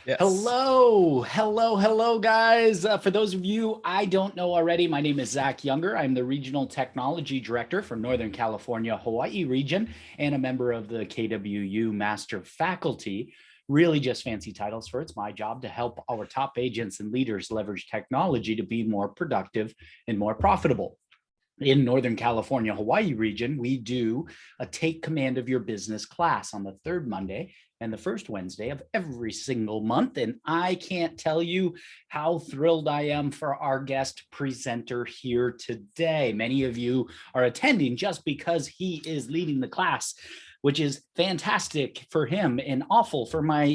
Yes. Hello, guys. For those of you I don't know already, my name is Zach Younger. I'm the Regional Technology Director for Northern California, Hawaii region, and a member of the KWU Master Faculty. Really just fancy titles for it's my job to help our top agents and leaders leverage technology to be more productive and more profitable. In Northern California, Hawaii region, we do a Take Command of Your Business class on the third Monday and the first Wednesday of every single month. And I can't tell you how thrilled I am for our guest presenter here today. Many of you are attending just because he is leading the class, which is fantastic for him and awful for my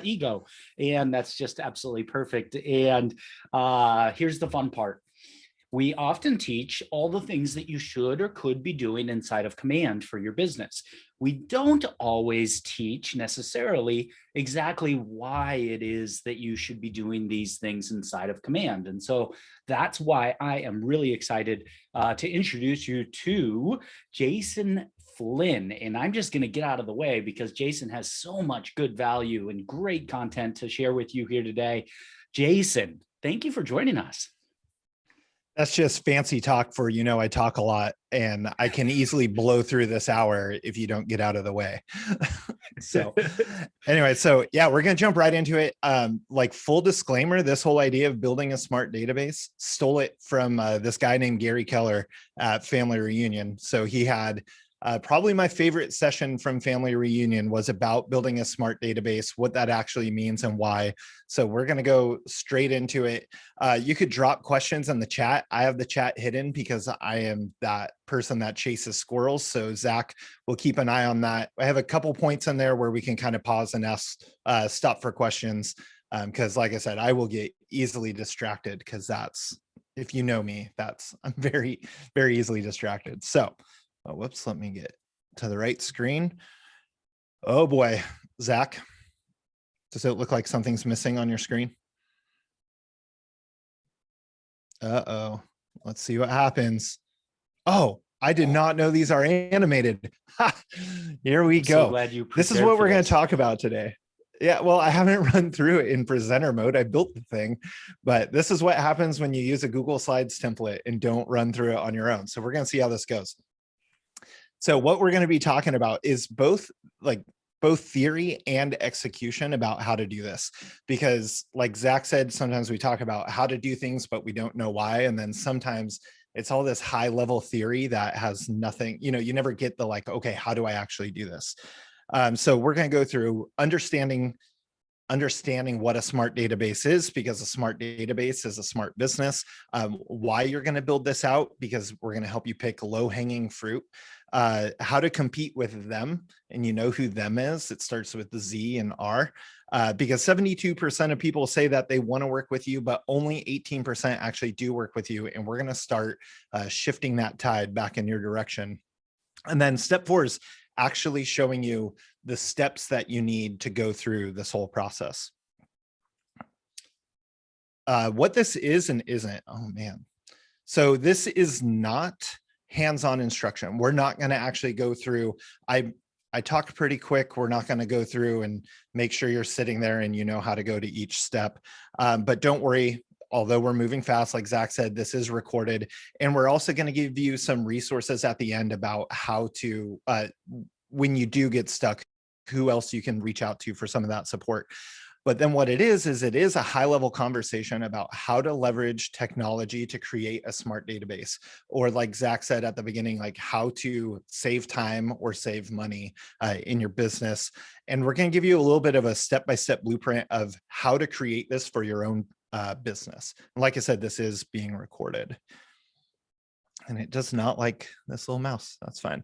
ego. And that's just absolutely perfect. And here's the fun part. We often teach all the things that you should or could be doing inside of Command for your business. We don't always teach necessarily exactly why it is that you should be doing these things inside of Command. And so that's why I am really excited to introduce you to Jason Flynn. And I'm just going to get out of the way because Jason has so much good value and great content to share with you here today. Jason, thank you for joining us. That's just fancy talk for, I talk a lot and I can easily blow through this hour if you don't get out of the way. So anyway, yeah, we're going to jump right into it. Like full disclaimer, this whole idea of building a smart database, stole it from this guy named Gary Keller at Family Reunion. So he had probably my favorite session from Family Reunion was about building a smart database, what that actually means and why. So we're going to go straight into it. You could drop questions in the chat. I have the chat hidden because I am that person that chases squirrels. So Zach will keep an eye on that. I have a couple points in there where we can kind of pause and ask, stop for questions. Because like I said, I will get easily distracted because that's, if you know me, I'm very, very easily distracted. So oh, whoops, let me get to the right screen. Oh boy, Zach, does it look like something's missing on your screen? Uh-oh, let's see what happens. Oh, I did not know these are animated. Here we go. So glad you this is what we're going to talk about today. Yeah, well, I haven't run through it in presenter mode. I built the thing, but this is what happens when you use a Google Slides template and don't run through it on your own. So we're going to see how this goes. So what we're going to be talking about is both theory and execution about how to do this, because like Zach said, sometimes we talk about how to do things, but we don't know why. And then sometimes it's all this high level theory that has nothing, you never get the like, okay, how do I actually do this? So we're going to go through understanding what a smart database is, because a smart database is a smart business, why you're going to build this out, because we're going to help you pick low-hanging fruit, how to compete with them, and you know who them is. It starts with the Z and R, because 72% of people say that they want to work with you, but only 18% actually do work with you, and we're going to start shifting that tide back in your direction. And then step 4 is actually showing you the steps that you need to go through this whole process. What this is and isn't, oh man. So this is not hands-on instruction. We're not going to actually go through, I talked pretty quick. We're not going to go through and make sure you're sitting there and you know how to go to each step. But don't worry, although we're moving fast, like Zach said, this is recorded. And we're also going to give you some resources at the end about how to, when you do get stuck, who else you can reach out to for some of that support. But then what it is a high level conversation about how to leverage technology to create a smart database, or like Zach said at the beginning, like how to save time or save money in your business. And we're going to give you a little bit of a step-by-step blueprint of how to create this for your own business. And like I said, this is being recorded. And it does not like this little mouse. That's fine.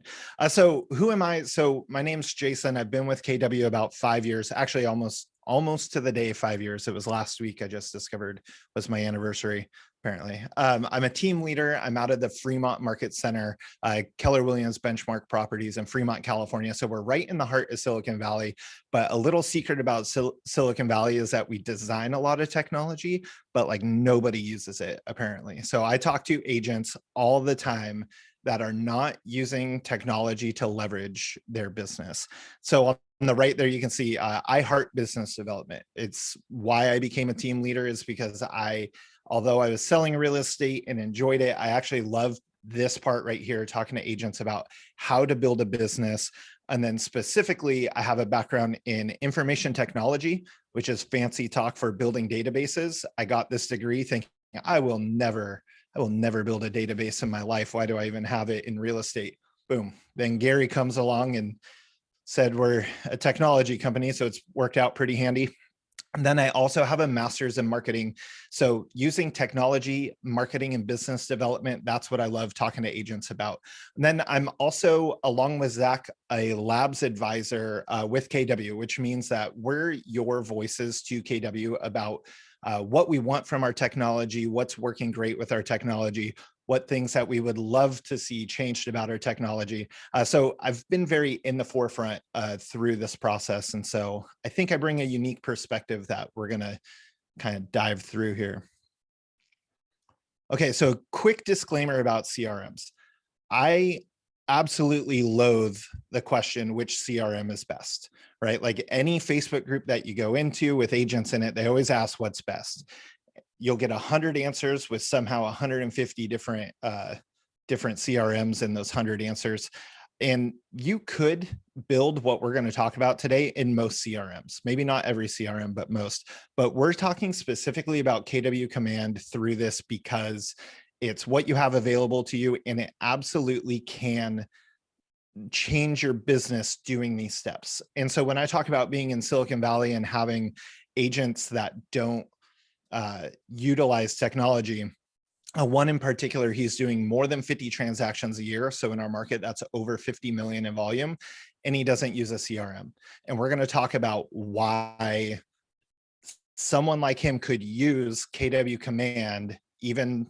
So who am I? So my name's Jason. I've been with KW about 5 years, actually almost to the day 5 years. It was last week. I just discovered was my anniversary, apparently. I'm a team leader. I'm out of the Fremont Market Center, Keller Williams Benchmark Properties in Fremont, California. So we're right in the heart of Silicon Valley. But a little secret about Silicon Valley is that we design a lot of technology, but like nobody uses it apparently. So I talk to agents all the time that are not using technology to leverage their business. So on the right there, you can see I heart business development. It's why I became a team leader, is because although I was selling real estate and enjoyed it, I actually love this part right here, talking to agents about how to build a business. And then specifically, I have a background in information technology, which is fancy talk for building databases. I got this degree thinking I will never build a database in my life. Why do I even have it in real estate? Boom. Then Gary comes along and said, we're a technology company, so it's worked out pretty handy. And then I also have a master's in marketing. So using technology, marketing, and business development, that's what I love talking to agents about. And then I'm also, along with Zach, a labs advisor with KW, which means that we're your voices to KW about what we want from our technology, what's working great with our technology, what things that we would love to see changed about our technology. So I've been very in the forefront through this process. And so I think I bring a unique perspective that we're gonna kind of dive through here. Okay, so quick disclaimer about CRMs. I absolutely loathe the question, which CRM is best, right? Like any Facebook group that you go into with agents in it, they always ask what's best. You'll get 100 answers with somehow 150 different CRMs in those 100 answers. And you could build what we're going to talk about today in most CRMs, maybe not every CRM, but most. But we're talking specifically about KW Command through this because it's what you have available to you, and it absolutely can change your business doing these steps. And so when I talk about being in Silicon Valley and having agents that don't utilize technology, one in particular, he's doing more than 50 transactions a year. So in our market, that's over 50 million in volume, and he doesn't use a CRM. And we're going to talk about why someone like him could use KW Command, even,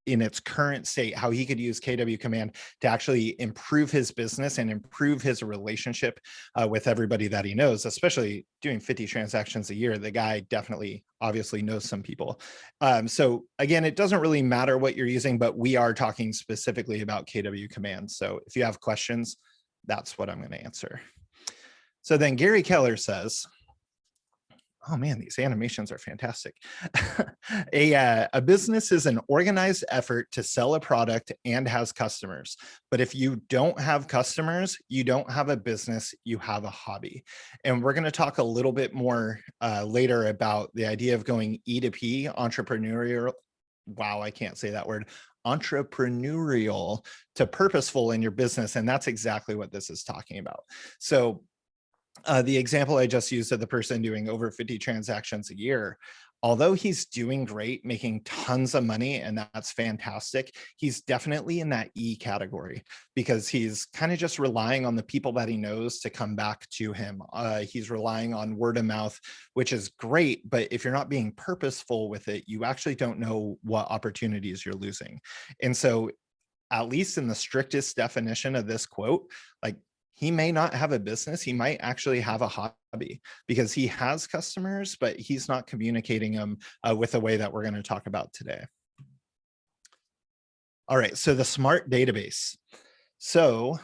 in its current state, how he could use KW Command to actually improve his business and improve his relationship with everybody that he knows, especially doing 50 transactions a year. The guy definitely, obviously knows some people. So again, it doesn't really matter what you're using, but we are talking specifically about KW Command. So if you have questions, that's what I'm going to answer. So then Gary Keller says, oh man, these animations are fantastic. A business is an organized effort to sell a product and has customers. But if you don't have customers, you don't have a business, you have a hobby. And we're going to talk a little bit more later about the idea of going E2P, entrepreneurial. Wow, I can't say that word. Entrepreneurial to purposeful in your business. And that's exactly what this is talking about. So the example I just used of the person doing over 50 transactions a year, although he's doing great, making tons of money, and that's fantastic, he's definitely in that E category because he's kind of just relying on the people that he knows to come back to him. He's relying on word of mouth, which is great, but if you're not being purposeful with it, you actually don't know what opportunities you're losing. And so, at least in the strictest definition of this quote, like, he may not have a business. He might actually have a hobby because he has customers, but he's not communicating them with the way that we're going to talk about today. All right, so the smart database. So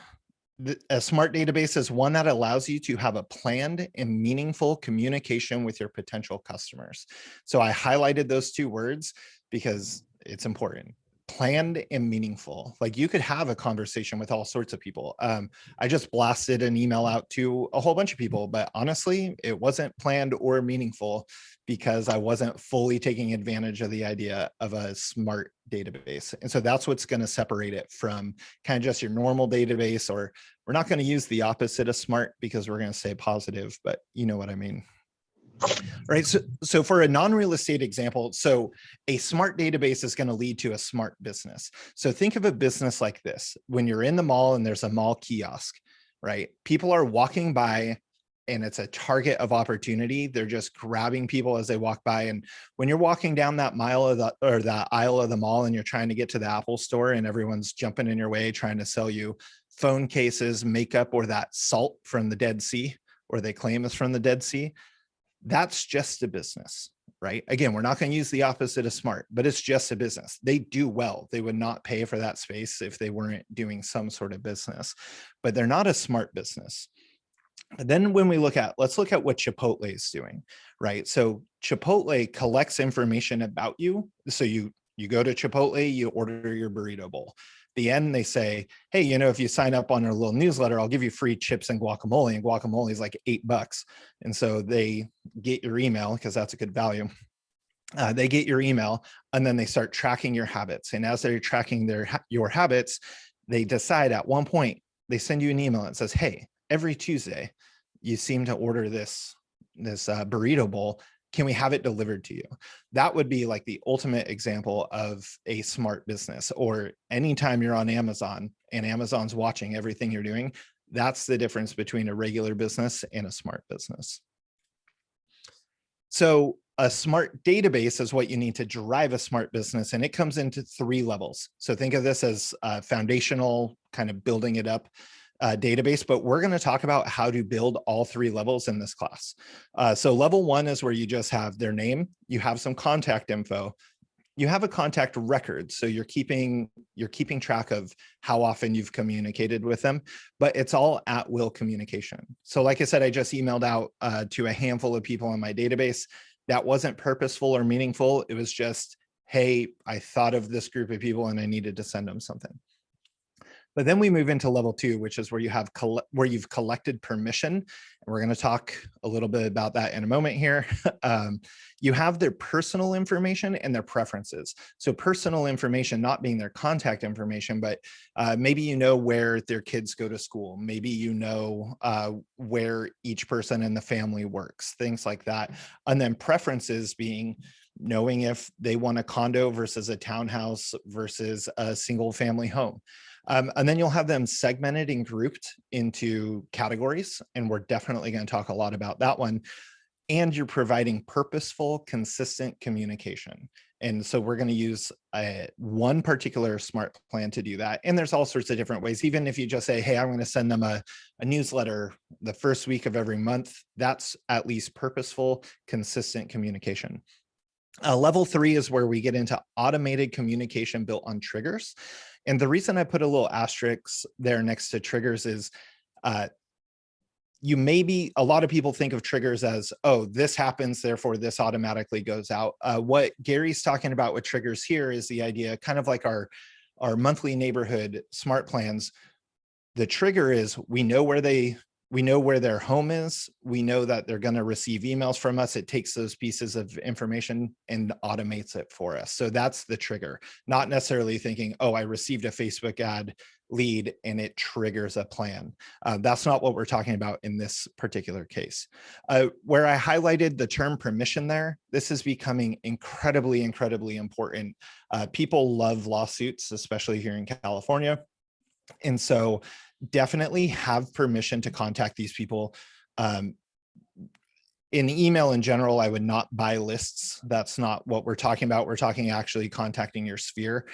a smart database is one that allows you to have a planned and meaningful communication with your potential customers. So I highlighted those two words because it's important. Planned and meaningful. Like, you could have a conversation with all sorts of people. I just blasted an email out to a whole bunch of people, but honestly, it wasn't planned or meaningful because I wasn't fully taking advantage of the idea of a smart database. And so that's what's going to separate it from kind of just your normal database, or we're not going to use the opposite of smart because we're going to say positive, but you know what I mean. Right. So for a non-real estate example, so a smart database is going to lead to a smart business. So think of a business like this. When you're in the mall and there's a mall kiosk, right? People are walking by and it's a target of opportunity. They're just grabbing people as they walk by. And when you're walking down that that aisle of the mall and you're trying to get to the Apple store and everyone's jumping in your way, trying to sell you phone cases, makeup, or that salt from the Dead Sea, or they claim is from the Dead Sea, that's just a business, right? Again, we're not going to use the opposite of smart, but it's just a business. They do well. They would not pay for that space if they weren't doing some sort of business, but they're not a smart business. And then when let's look at what Chipotle is doing, right? So Chipotle collects information about you. So you go to Chipotle, you order your burrito bowl. The end, they say, hey, if you sign up on our little newsletter, I'll give you free chips and guacamole. And guacamole is like $8. And so they get your email because that's a good value. They get your email and then they start tracking your habits. And as they're tracking your habits, they decide at one point, they send you an email that says, hey, every Tuesday, you seem to order this burrito bowl. Can we have it delivered to you? That would be like the ultimate example of a smart business. Or anytime you're on Amazon and Amazon's watching everything you're doing, that's the difference between a regular business and a smart business. So a smart database is what you need to drive a smart business, and it comes into 3 levels. So think of this as foundational, kind of building it up database, but we're going to talk about how to build all 3 levels in this class. So level 1 is where you just have their name, you have some contact info, you have a contact record. So you're keeping track of how often you've communicated with them, but it's all at will communication. So like I said, I just emailed out to a handful of people in my database. That wasn't purposeful or meaningful. It was just, hey, I thought of this group of people and I needed to send them something. But then we move into level 2, which is where you've collected permission. And we're going to talk a little bit about that in a moment here. You have their personal information and their preferences. So personal information not being their contact information, but maybe where their kids go to school. Maybe where each person in the family works, things like that. And then preferences being knowing if they want a condo versus a townhouse versus a single family home. And then you'll have them segmented and grouped into categories. And we're definitely going to talk a lot about that one. And you're providing purposeful, consistent communication. And so we're going to use one particular smart plan to do that. And there's all sorts of different ways. Even if you just say, hey, I'm going to send them a newsletter the first week of every month, that's at least purposeful, consistent communication. Level 3 is where we get into automated communication built on triggers. And the reason I put a little asterisk there next to triggers is a lot of people think of triggers as, oh, this happens, therefore this automatically goes out. What Gary's talking about with triggers here is the idea, kind of like our monthly neighborhood smart plans. The trigger is we know where their home is. We know that they're going to receive emails from us. It takes those pieces of information and automates it for us. So that's the trigger, not necessarily thinking, oh, I received a Facebook ad lead and it triggers a plan. That's not what we're talking about in this particular case. Where I highlighted the term permission there, this is becoming incredibly, incredibly important. People love lawsuits, especially here in California. And so definitely have permission to contact these people. In email in general, I would not buy lists. That's not what we're talking about. We're talking actually contacting your sphere.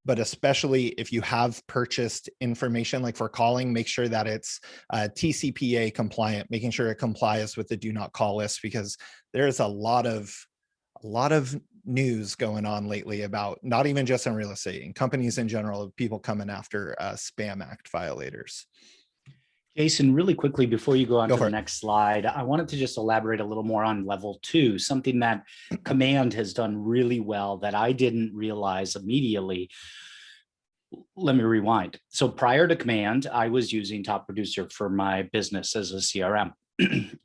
But especially if you have purchased information, like for calling, make sure that it's TCPA compliant, making sure it complies with the do not call list, because there's a lot of news going on lately about, not even just in real estate, in companies in general, of people coming after Spam Act violators. Jason, really quickly before you go on to the next slide, I wanted to just elaborate a little more on level 2, something that Command has done really well that I didn't realize immediately. Let me rewind. So prior to Command, I was using Top Producer for my business as a CRM.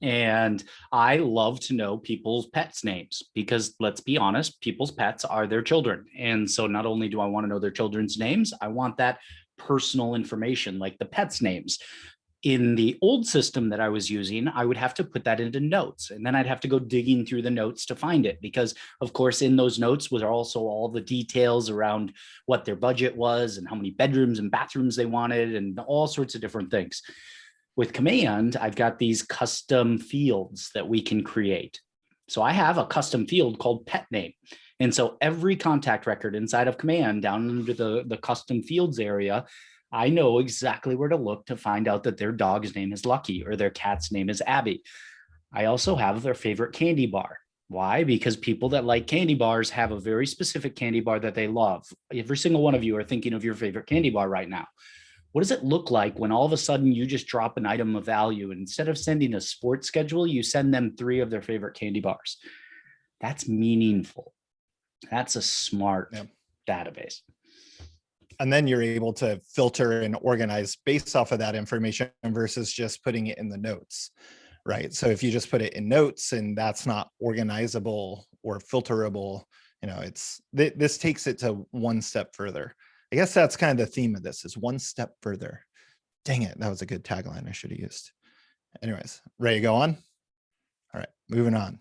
And I love to know people's pets' names, because let's be honest, people's pets are their children. And so not only do I want to know their children's names, I want that personal information, like the pets' names. In the old system that I was using, I would have to put that into notes, and then I'd have to go digging through the notes to find it, because of course in those notes was also all the details around what their budget was and how many bedrooms and bathrooms they wanted and all sorts of different things. With Command, I've got these custom fields that we can create. So I have a custom field called pet name. And so every contact record inside of Command, down under the custom fields area, I know exactly where to look to find out that their dog's name is Lucky or their cat's name is Abby. I also have their favorite candy bar. Why? Because people that like candy bars have a very specific candy bar that they love. Every single one of you are thinking of your favorite candy bar right now. What does it look like when all of a sudden you just drop an item of value and instead of sending a sports schedule, you send them 3 of their favorite candy bars? That's meaningful. That's a smart database. And then you're able to filter and organize based off of that information versus just putting it in the notes, right? So if you just put it in notes and that's not organizable or filterable, this takes it to one step further. I guess that's kind of the theme of this, is one step further. Dang it, that was a good tagline I should have used. Anyways, ready to go on? All right, moving on.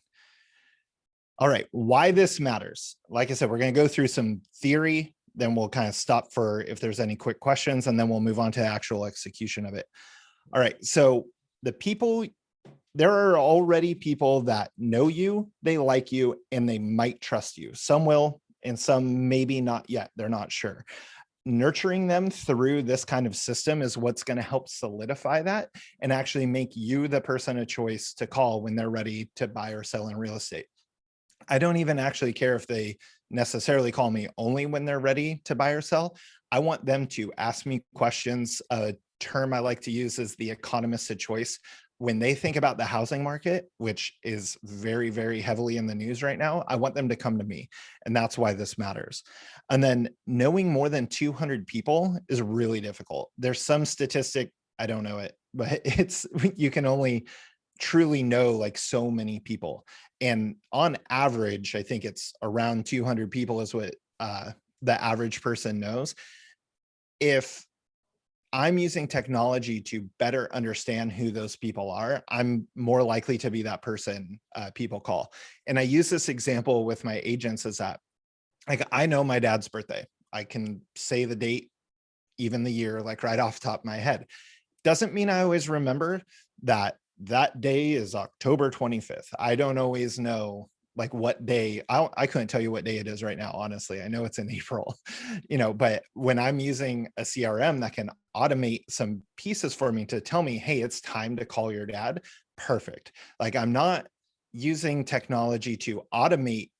All right, why this matters. Like I said, we're going to go through some theory, then we'll kind of stop for if there's any quick questions, and then we'll move on to actual execution of it. All right, so there are already people that know you, they like you, and they might trust you. Some will, and some maybe not yet. They're not sure. Nurturing them through this kind of system is what's going to help solidify that and actually make you the person of choice to call when they're ready to buy or sell in real estate. I don't even actually care if they necessarily call me only when they're ready to buy or sell. I want them to ask me questions. A term I like to use is the economist of choice. When they think about the housing market, which is very, very heavily in the news right now, I want them to come to me. And that's why this matters. And then knowing more than 200 people is really difficult. There's some statistic, I don't know it, but you can only truly know like so many people. And on average, I think it's around 200 people is what the average person knows. If I'm using technology to better understand who those people are, I'm more likely to be that person people call. And I use this example with my agents is that, like, I know my dad's birthday. I can say the date, even the year, like right off the top of my head. Doesn't mean I always remember that day is October 25th. I don't always know like what day. I couldn't tell you what day it is right now, honestly. I know it's in April, but when I'm using a CRM that can automate some pieces for me to tell me, hey, it's time to call your dad, perfect. Like, I'm not using technology to automate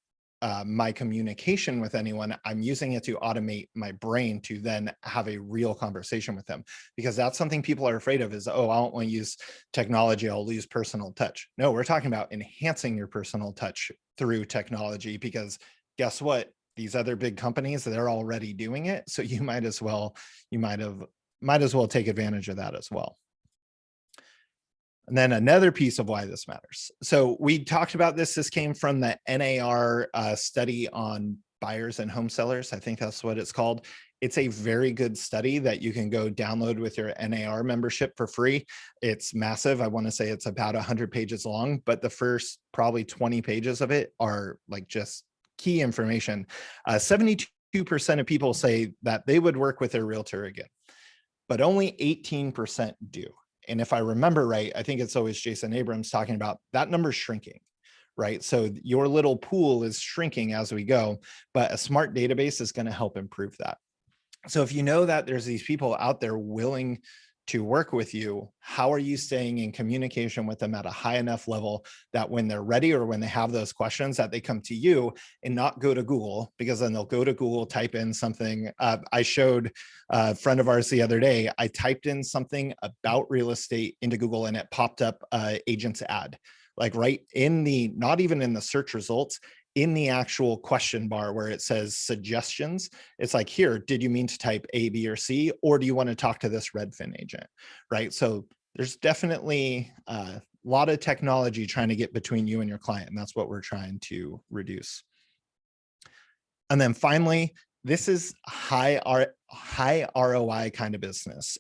my communication with anyone. I'm using it to automate my brain to then have a real conversation with them, because that's something people are afraid of is, oh, I don't want to use technology, I'll lose personal touch. No, we're talking about enhancing your personal touch through technology, because guess what? These other big companies, they're already doing it. So you might as well take advantage of that as well. And then another piece of why this matters. So we talked about this. This came from the NAR study on buyers and home sellers. I think that's what it's called. It's a very good study that you can go download with your NAR membership for free. It's massive. I want to say it's about 100 pages long, but the first probably 20 pages of it are like just key information. 72% of people say that they would work with their realtor again, but only 18% do. And if I remember right, I think it's always Jason Abrams talking about that number shrinking, right? So your little pool is shrinking as we go, but a smart database is going to help improve that. So if you know that there's these people out there willing to work with you, how are you staying in communication with them at a high enough level that when they're ready or when they have those questions that they come to you and not go to Google? Because then they'll go to Google, type in something. I showed a friend of ours the other day, I typed in something about real estate into Google and it popped up agent's ad, like right in the, not even in the search results, in the actual question bar where it says suggestions. It's like, here, did you mean to type A, B, or C, or do you want to talk to this Redfin agent, right? So there's definitely a lot of technology trying to get between you and your client, and that's what we're trying to reduce. And then finally, this is high ROI kind of business.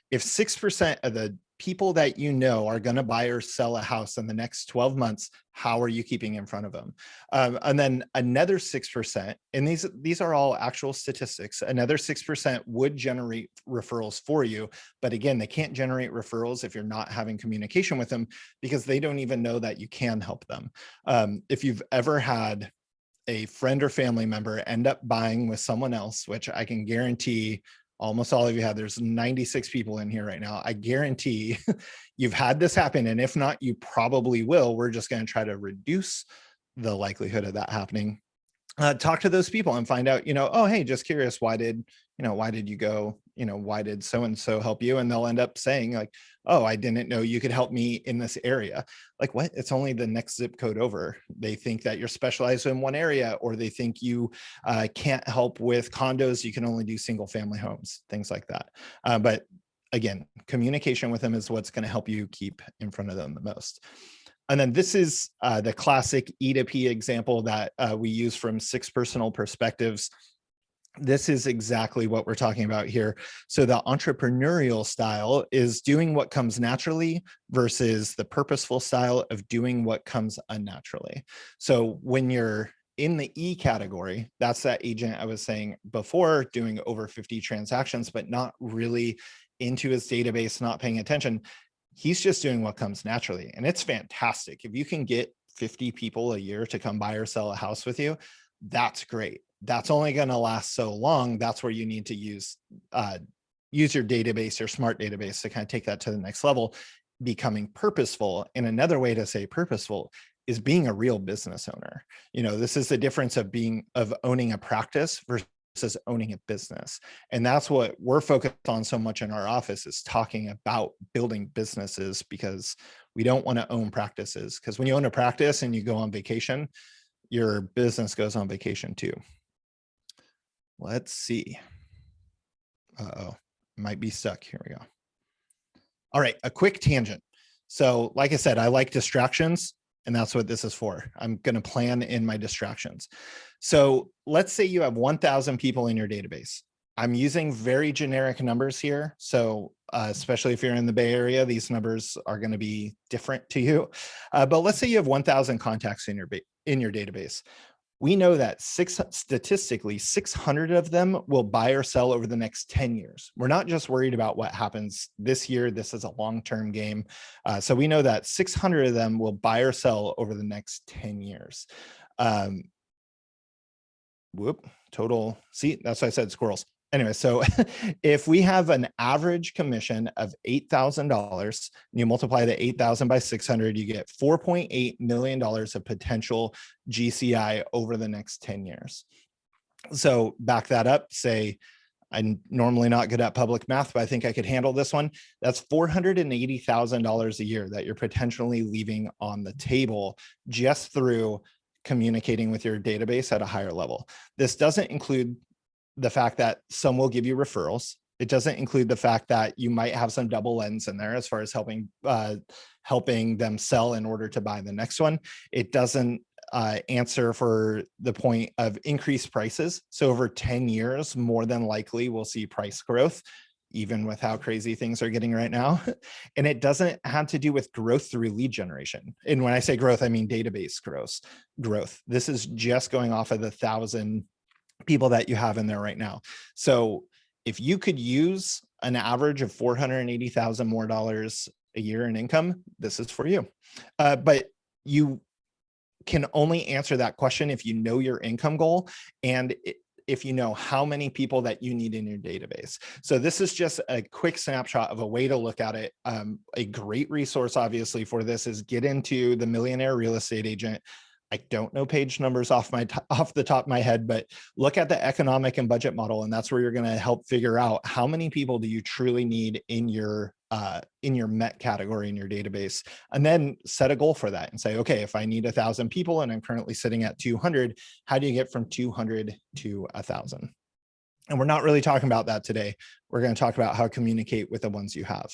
If 6% of the people that you know are going to buy or sell a house in the next 12 months, how are you keeping in front of them? And then another 6%, and these are all actual statistics, another 6% would generate referrals for you. But again, they can't generate referrals if you're not having communication with them, because they don't even know that you can help them. If you've ever had a friend or family member end up buying with someone else, which I can guarantee almost all of you have, there's 96 people in here right now. I guarantee you've had this happen. And if not, you probably will. We're just going to try to reduce the likelihood of that happening. Talk to those people and find out, oh, hey, just curious, why did you go, why did so-and-so help you? And they'll end up saying like, oh, I didn't know you could help me in this area. Like, what? It's only the next zip code over. They think that you're specialized in one area, or they think you can't help with condos. You can only do single family homes, things like that. But again, communication with them is what's going to help you keep in front of them the most. And then this is the classic E to P example that we use from 6 Personal Perspectives. This is exactly what we're talking about here. So the entrepreneurial style is doing what comes naturally versus the purposeful style of doing what comes unnaturally. So when you're in the E category, that's that agent I was saying before, doing over 50 transactions, but not really into his database, not paying attention. He's just doing what comes naturally. And it's fantastic. If you can get 50 people a year to come buy or sell a house with you, that's great. That's only going to last so long. That's where you need to use your database, your smart database, to kind of take that to the next level, becoming purposeful. And another way to say purposeful is being a real business owner. This is the difference of owning a practice versus owning a business. And that's what we're focused on so much in our office, is talking about building businesses, because we don't want to own practices. Because when you own a practice and you go on vacation, your business goes on vacation too. Let's see. Uh-oh, might be stuck. Here we go. All right, a quick tangent. So like I said, I like distractions, and that's what this is for. I'm going to plan in my distractions. So let's say you have 1,000 people in your database. I'm using very generic numbers here. So especially if you're in the Bay Area, these numbers are going to be different to you. But let's say you have 1,000 contacts in your database. We know that statistically, 600 of them will buy or sell over the next 10 years. We're not just worried about what happens this year. This is a long-term game. So we know that 600 of them will buy or sell over the next 10 years. Total. See, that's why I said squirrels. Anyway, so if we have an average commission of $8,000, and you multiply the 8,000 by 600, you get $4.8 million of potential GCI over the next 10 years. So back that up, say, I'm normally not good at public math, but I think I could handle this one. That's $480,000 a year that you're potentially leaving on the table just through communicating with your database at a higher level. This doesn't include the fact that some will give you referrals. It doesn't include the fact that you might have some double ends in there as far as helping them sell in order to buy the next one. It doesn't answer for the point of increased prices. So over 10 years, more than likely we'll see price growth, even with how crazy things are getting right now. And it doesn't have to do with growth through lead generation. And when I say growth, I mean database growth. This is just going off of the 1,000 people that you have in there right now. So if you could use an average of $480,000 more dollars a year in income, this is for you. But you can only answer that question if you know your income goal and if you know how many people that you need in your database. So this is just a quick snapshot of a way to look at it. A great resource, obviously, for this is get into the Millionaire Real Estate Agent. I don't know page numbers off the top of my head, but look at the economic and budget model, and that's where you're going to help figure out how many people do you truly need in your MET category in your database, and then set a goal for that and say, okay, if I need 1,000 people and I'm currently sitting at 200, how do you get from 200 to 1,000? And we're not really talking about that today. We're going to talk about how to communicate with the ones you have.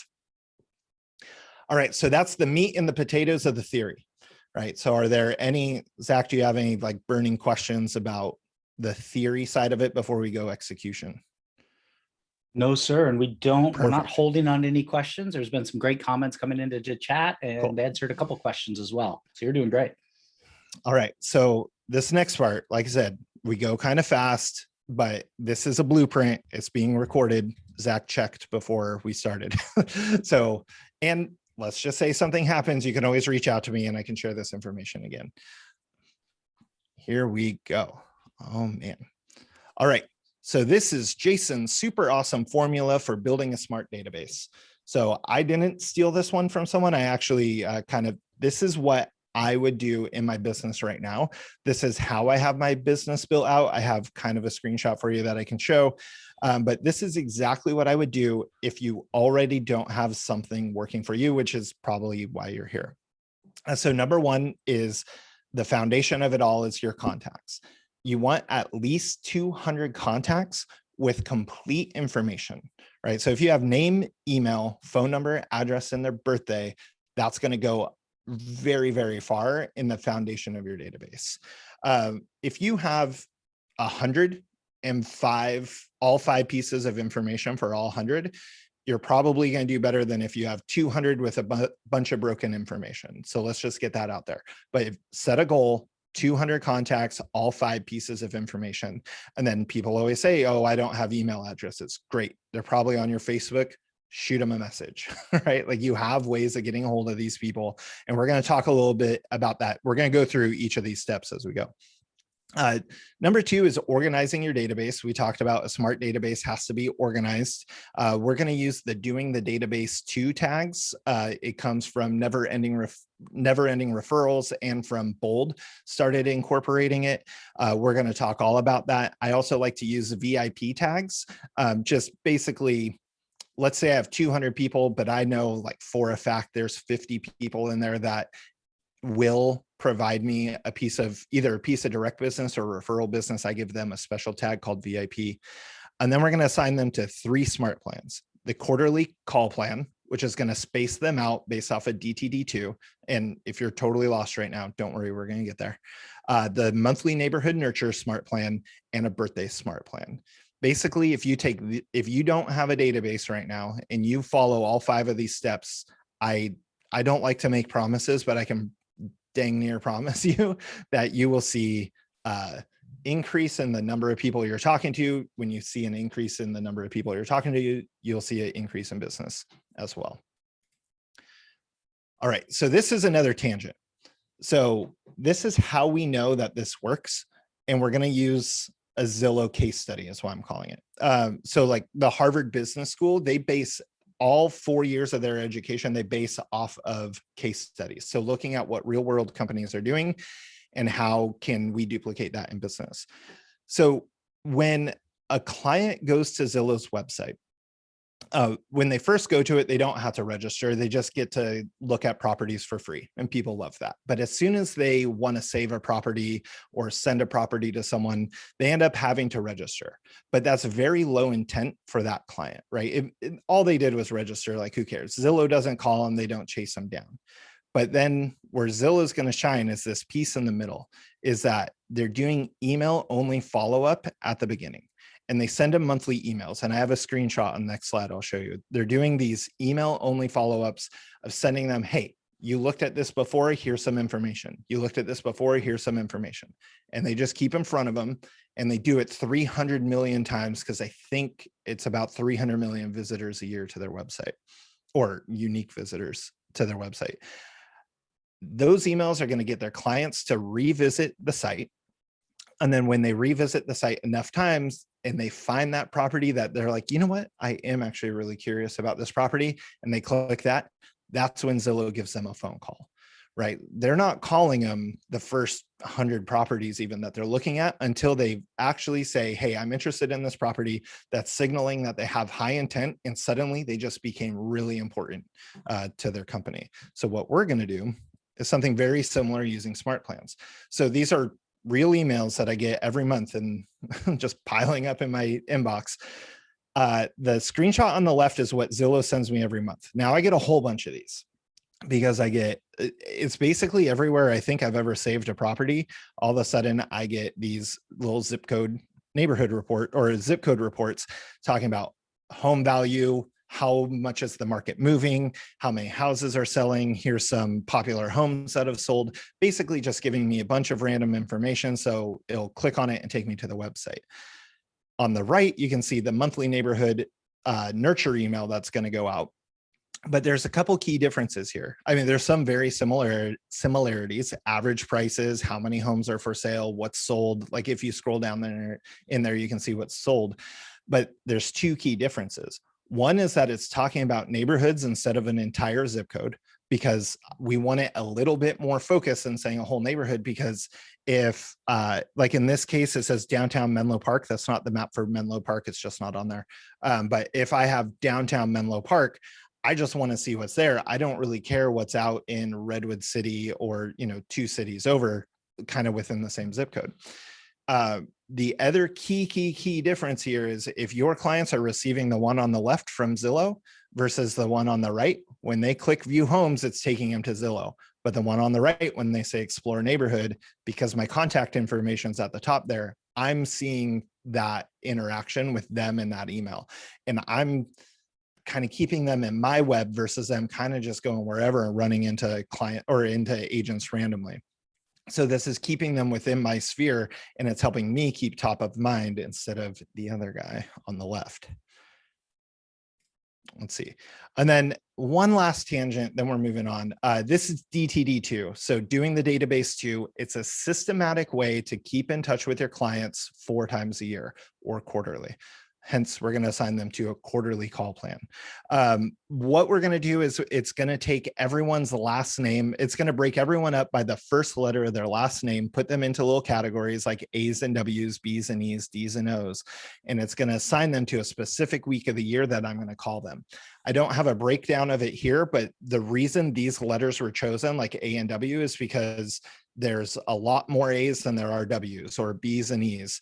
All right, so that's the meat and the potatoes of the theory. Right. So are there any, Zach, do you have any like burning questions about the theory side of it before we go execution? No, sir. And we're not Perfect. holding on any questions. There's been some great comments coming into the chat and Cool. answered a couple questions as well. So you're doing great. All right. So this next part, like I said, we go kind of fast, but this is a blueprint. It's being recorded. Zach checked before we started. So, and let's just say something happens, you can always reach out to me and I can share this information again. Here we go. Oh man. All right. So this is Jason's super awesome formula for building a smart database. So I didn't steal this one from someone. I actually this is what I would do in my business right now. This is how I have my business built out. I have kind of a screenshot for you that I can show. But this is exactly what I would do if you already don't have something working for you, which is probably why you're here. So number one is the foundation of it all is your contacts. You want at least 200 contacts with complete information, right? So if you have name, email, phone number, address, and their birthday, that's going to go very, very far in the foundation of your database. If you have 105, all 5 pieces of information for all 100, you're probably going to do better than if you have 200 with a bunch of broken information. So let's just get that out there. But set a goal, 200 contacts, all 5 pieces of information. And then people always say, oh, I don't have email addresses. Great. They're probably on your Facebook. Shoot them a message, right? Like you have ways of getting a hold of these people. And we're going to talk a little bit about that. We're going to go through each of these steps as we go. Number 2 is organizing your database. We talked about a smart database has to be organized. We're going to use the doing the database to tags. It comes from never ending referrals and from Bold started incorporating it. We're going to talk all about that. I also like to use VIP tags. Just basically, let's say I have 200 people, but I know like for a fact there's 50 people in there that will provide me a piece of either a piece of direct business or referral business. I give them a special tag called VIP. And then we're going to assign them to 3 smart plans. The quarterly call plan, which is going to space them out based off of DTD2. And if you're totally lost right now, don't worry, we're going to get there. The monthly neighborhood nurture smart plan and a birthday smart plan. Basically, if you don't have a database right now and you follow all 5 of these steps, I don't like to make promises, but I can dang near promise you that you will see increase in the number of people you're talking to. When you see an increase in the number of people you're talking to, you'll see an increase in business as well. All right, so this is another tangent. So this is how we know that this works. And we're going to use a Zillow case study is what I'm calling it. So like the Harvard Business School, they base all 4 years of their education, they base off of case studies. So looking at what real world companies are doing and how can we duplicate that in business. So when a client goes to Zillow's website, when they first go to it, they don't have to register. They just get to look at properties for free, and people love that. But as soon as they want to save a property or send a property to someone, they end up having to register. But that's very low intent for that client, right? All they did was register, like who cares? Zillow doesn't call them, they don't chase them down. But then where Zillow is going to shine is this piece in the middle, is that they're doing email only follow-up at the beginning. And they send them monthly emails. And I have a screenshot on the next slide I'll show you. They're doing these email only follow-ups of sending them, hey, you looked at this before, here's some information. You looked at this before, here's some information. And they just keep in front of them. And they do it 300 million times because I think it's about 300 million visitors a year to their website, or unique visitors to their website. Those emails are going to get their clients to revisit the site. And then when they revisit the site enough times and they find that property that they're like, you know what, I am actually really curious about this property, and they click that, that's when Zillow gives them a phone call, right? They're not calling them the first 100 properties even that they're looking at until they actually say, hey, I'm interested in this property. That's signaling that they have high intent, and suddenly they just became really important to their company. So what we're going to do is something very similar using smart plans. So these are real emails that I get every month and just piling up in my inbox. The screenshot on the left is what Zillow sends me every month. Now I get a whole bunch of these because it's basically everywhere I think I've ever saved a property. All of a sudden I get these little zip code neighborhood report or zip code reports talking about home value, how much is the market moving, how many houses are selling, here's some popular homes that have sold, basically just giving me a bunch of random information. So it'll click on it and take me to the website. On the right, you can see the monthly neighborhood nurture email that's going to go out. But there's a couple key differences here. I mean, there's some very similarities, average prices, how many homes are for sale, what's sold. Like if you scroll down there in there, you can see what's sold. But there's 2 key differences. One is that it's talking about neighborhoods instead of an entire zip code. because we want it a little bit more focused than saying a whole neighborhood. Because if like in this case, it says downtown Menlo Park, that's not the map for Menlo Park, it's just not on there. But if I have downtown Menlo Park, I just want to see what's there. I don't really care what's out in Redwood City or, you know, 2 cities over, kind of within the same zip code. The other key difference here is if your clients are receiving the one on the left from Zillow versus the one on the right, when they click view homes, it's taking them to Zillow. But the one on the right, when they say explore neighborhood, because my contact information is at the top there, I'm seeing that interaction with them in that email. And I'm kind of keeping them in my web versus them kind of just going wherever and running into client or into agents randomly. So this is keeping them within my sphere, and it's helping me keep top of mind instead of the other guy on the left. Let's see. And then one last tangent, then we're moving on. This is DTD2. So doing the database 2, it's a systematic way to keep in touch with your clients 4 times a year or quarterly. Hence, we're going to assign them to a quarterly call plan. What we're going to do is it's going to take everyone's last name. It's going to break everyone up by the first letter of their last name, put them into little categories like A's and W's, B's and E's, D's and O's. And it's going to assign them to a specific week of the year that I'm going to call them. I don't have a breakdown of it here, but the reason these letters were chosen, like A and W, is because there's a lot more A's than there are W's, or B's and E's.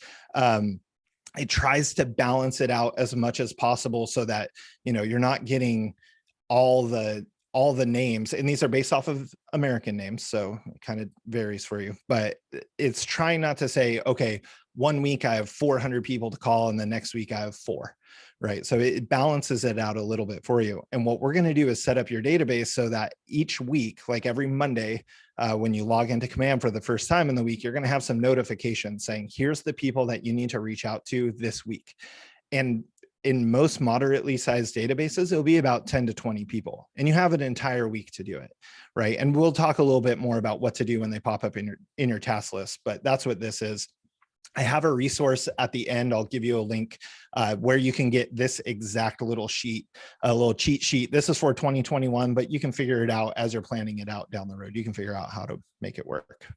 It tries to balance it out as much as possible so that, you know, you're not getting all the names, and these are based off of American names, so it kind of varies for you, but it's trying not to say, okay, 1 week I have 400 people to call and the next week I have 4, right? So it balances it out a little bit for you. And what we're going to do is set up your database so that each week, like every Monday, when you log into Command for the first time in the week, you're going to have some notifications saying, here's the people that you need to reach out to this week. And in most moderately sized databases, it'll be about 10 to 20 people, and you have an entire week to do it, right? And we'll talk a little bit more about what to do when they pop up in your task list, but that's what this is. I have a resource at the end. I'll give you a link where you can get this exact little sheet, a little cheat sheet. This is for 2021, but you can figure it out as you're planning it out down the road. You can figure out how to make it work.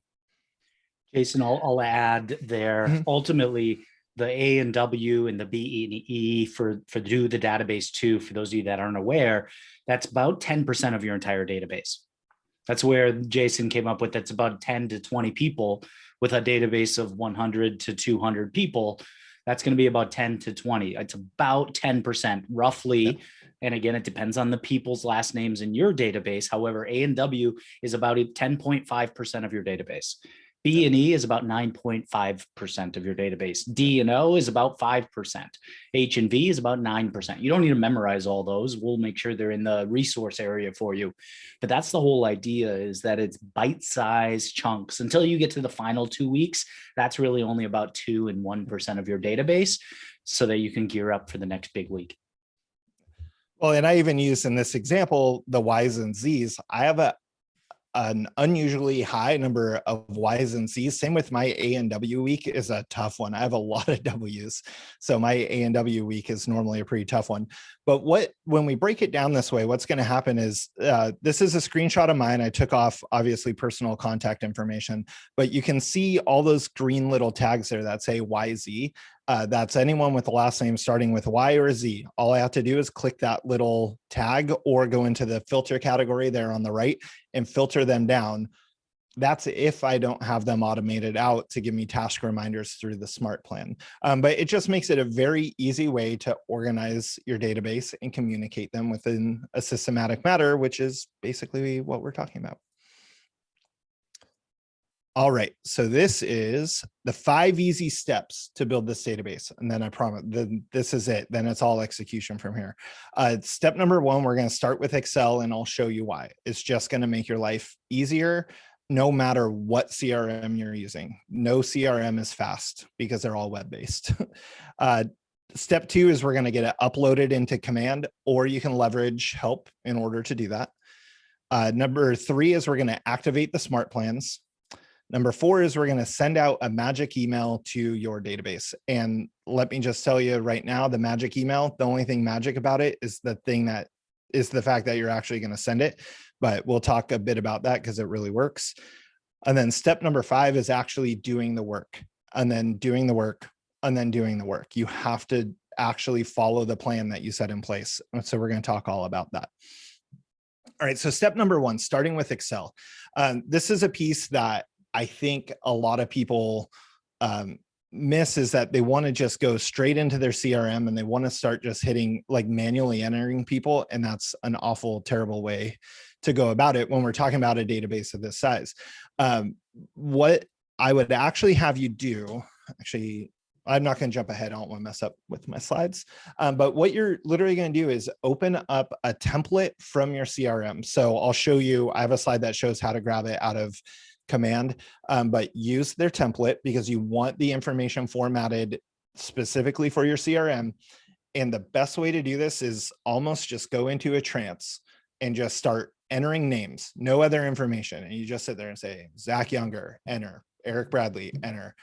Jason, I'll add there. Ultimately, the A and W and the B and E for do the database 2, for those of you that aren't aware, that's about 10% of your entire database. That's where Jason came up with, that's about 10 to 20 people with a database of 100 to 200 people. That's going to be about 10 to 20. It's about 10% roughly. Yep. And again, it depends on the people's last names in your database. However, A and W is about 10.5% of your database. B and E is about 9.5% of your database. D and O is about 5%. H and V is about 9%. You don't need to memorize all those. We'll make sure they're in the resource area for you. But that's the whole idea, is that it's bite-sized chunks. Until you get to the final 2 weeks, that's really only about 2 and 1% of your database, so that you can gear up for the next big week. Well, and I even use in this example, the Y's and Z's. I have an unusually high number of Y's and C's. Same with my A and W week is a tough one. I have a lot of W's. So my A and W week is normally a pretty tough one. But when we break it down this way, what's going to happen is, this is a screenshot of mine. I took off obviously personal contact information, but you can see all those green little tags there that say YZ. That's anyone with the last name starting with Y or Z. All I have to do is click that little tag or go into the filter category there on the right and filter them down. That's if I don't have them automated out to give me task reminders through the smart plan. But it just makes it a very easy way to organize your database and communicate them within a systematic manner, which is basically what we're talking about. All right, so this is the 5 easy steps to build this database. And then I promise, then this is it. Then it's all execution from here. Step number 1, we're going to start with Excel, and I'll show you why. It's just going to make your life easier, no matter what CRM you're using. No CRM is fast because they're all web-based. Step 2 is we're going to get it uploaded into Command, or you can leverage help in order to do that. Number 3 is we're going to activate the smart plans. Number 4 is we're going to send out a magic email to your database. And let me just tell you right now, the magic email, the only thing magic about it is the fact that you're actually going to send it. but we'll talk a bit about that because it really works. And then step number 5 is actually doing the work, and then doing the work, and then doing the work. You have to actually follow the plan that you set in place. So we're going to talk all about that. All right, so step number 1, starting with Excel. This is a piece that I think a lot of people miss, is that they want to just go straight into their CRM and they want to start just hitting, like, manually entering people. And that's an awful, terrible way to go about it when we're talking about a database of this size. What I would actually have you do, actually, I'm not going to jump ahead. I don't want to mess up with my slides. But what you're literally going to do is open up a template from your CRM. So I'll show you, I have a slide that shows how to grab it out of Command, but use their template because you want the information formatted specifically for your CRM. And the best way to do this is almost just go into a trance and just start entering names, no other information. And you just sit there and say, Zach Younger, enter. Eric Bradley, enter.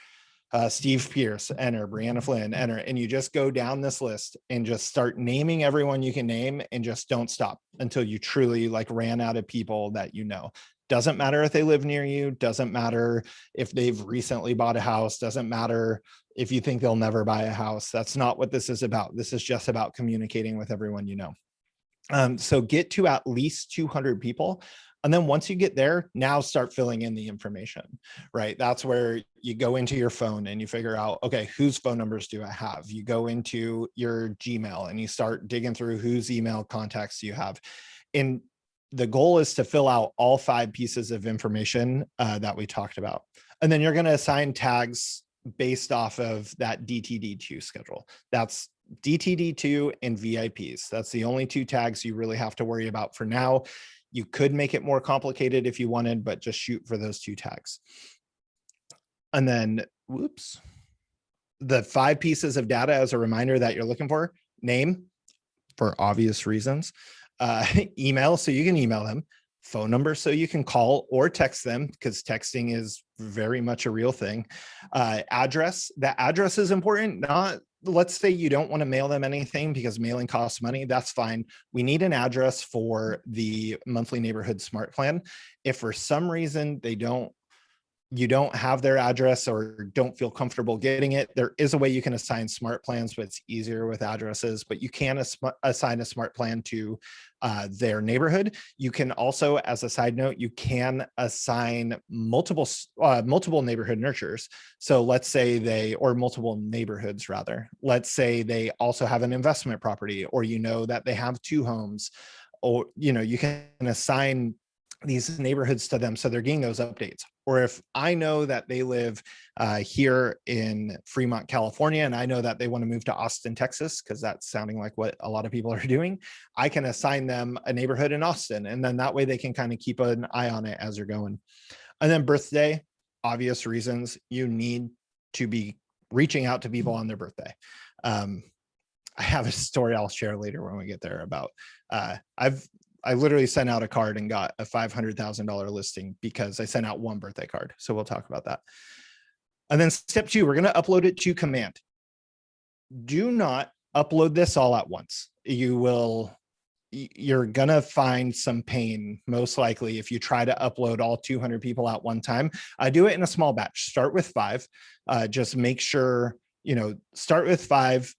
Steve Pierce, enter. Brianna Flynn, enter. And you just go down this list and just start naming everyone you can name, and just don't stop until you truly, like, ran out of people that you know. Doesn't matter if they live near you, doesn't matter if they've recently bought a house, doesn't matter if you think they'll never buy a house. That's not what this is about. This is just about communicating with everyone you know. So get to at least 200 people. And then once you get there, now start filling in the information, right? That's where you go into your phone and you figure out, okay, whose phone numbers do I have? You go into your Gmail and you start digging through whose email contacts you have. And the goal is to fill out all 5 pieces of information that we talked about. And then you're going to assign tags based off of that DTD2 schedule. That's DTD2 and VIPs. That's the only 2 tags you really have to worry about for now. You could make it more complicated if you wanted, but just shoot for those 2 tags. And then, whoops, the 5 pieces of data as a reminder that you're looking for: name, for obvious reasons, email, so you can email them, phone number, so you can call or text them, because texting is very much a real thing. Address, the address is important. Not, let's say you don't want to mail them anything because mailing costs money. That's fine. We need an address for the monthly neighborhood smart plan. If for some reason you don't have their address or don't feel comfortable getting it, there is a way you can assign smart plans, but it's easier with addresses. But you can assign a smart plan to their neighborhood. You can also, as a side note, you can assign multiple neighborhood nurturers. So let's say or multiple neighborhoods rather. Let's say they also have an investment property, or you know that they have 2 homes, or you can assign these neighborhoods to them so they're getting those updates. Or if I know that they live here in Fremont, California, and I know that they want to move to Austin, Texas, because that's sounding like what a lot of people are doing, I can assign them a neighborhood in Austin. And then that way they can kind of keep an eye on it as you're going. And then birthday, obvious reasons, you need to be reaching out to people on their birthday. I have a story I'll share later when we get there about, I literally sent out a card and got a $500,000 listing because I sent out 1 birthday card. So we'll talk about that. And then step 2, we're going to upload it to Command. Do not upload this all at once. You're going to find some pain, most likely, if you try to upload all 200 people at one time. I do it in a small batch. Start with 5. Just make sure, start with 5,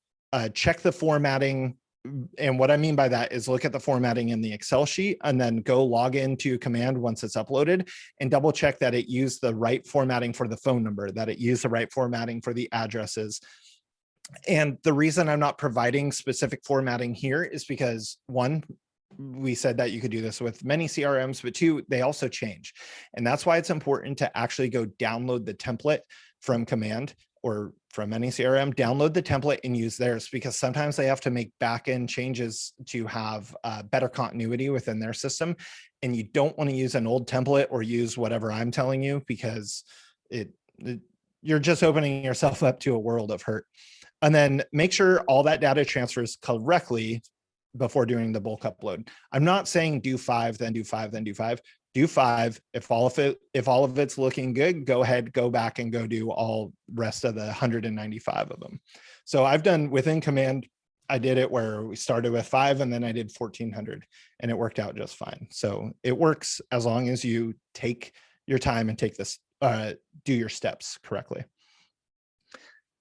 check the formatting. And what I mean by that is look at the formatting in the Excel sheet and then go log into Command once it's uploaded and double check that it used the right formatting for the phone number, that it used the right formatting for the addresses. And the reason I'm not providing specific formatting here is because 1, we said that you could do this with many CRMs, but 2, they also change. And that's why it's important to actually go download the template from Command or from any CRM, download the template and use theirs, because sometimes they have to make backend changes to have better continuity within their system. And you don't want to use an old template or use whatever I'm telling you, because you're just opening yourself up to a world of hurt. And then make sure all that data transfers correctly before doing the bulk upload. I'm not saying do 5, then do 5, then do 5. Do 5. If all of it's looking good, go ahead, go back and go do all rest of the 195 of them. So I've done within Command, I did it where we started with 5 and then I did 1,400 and it worked out just fine. So it works as long as you take your time and take this, do your steps correctly.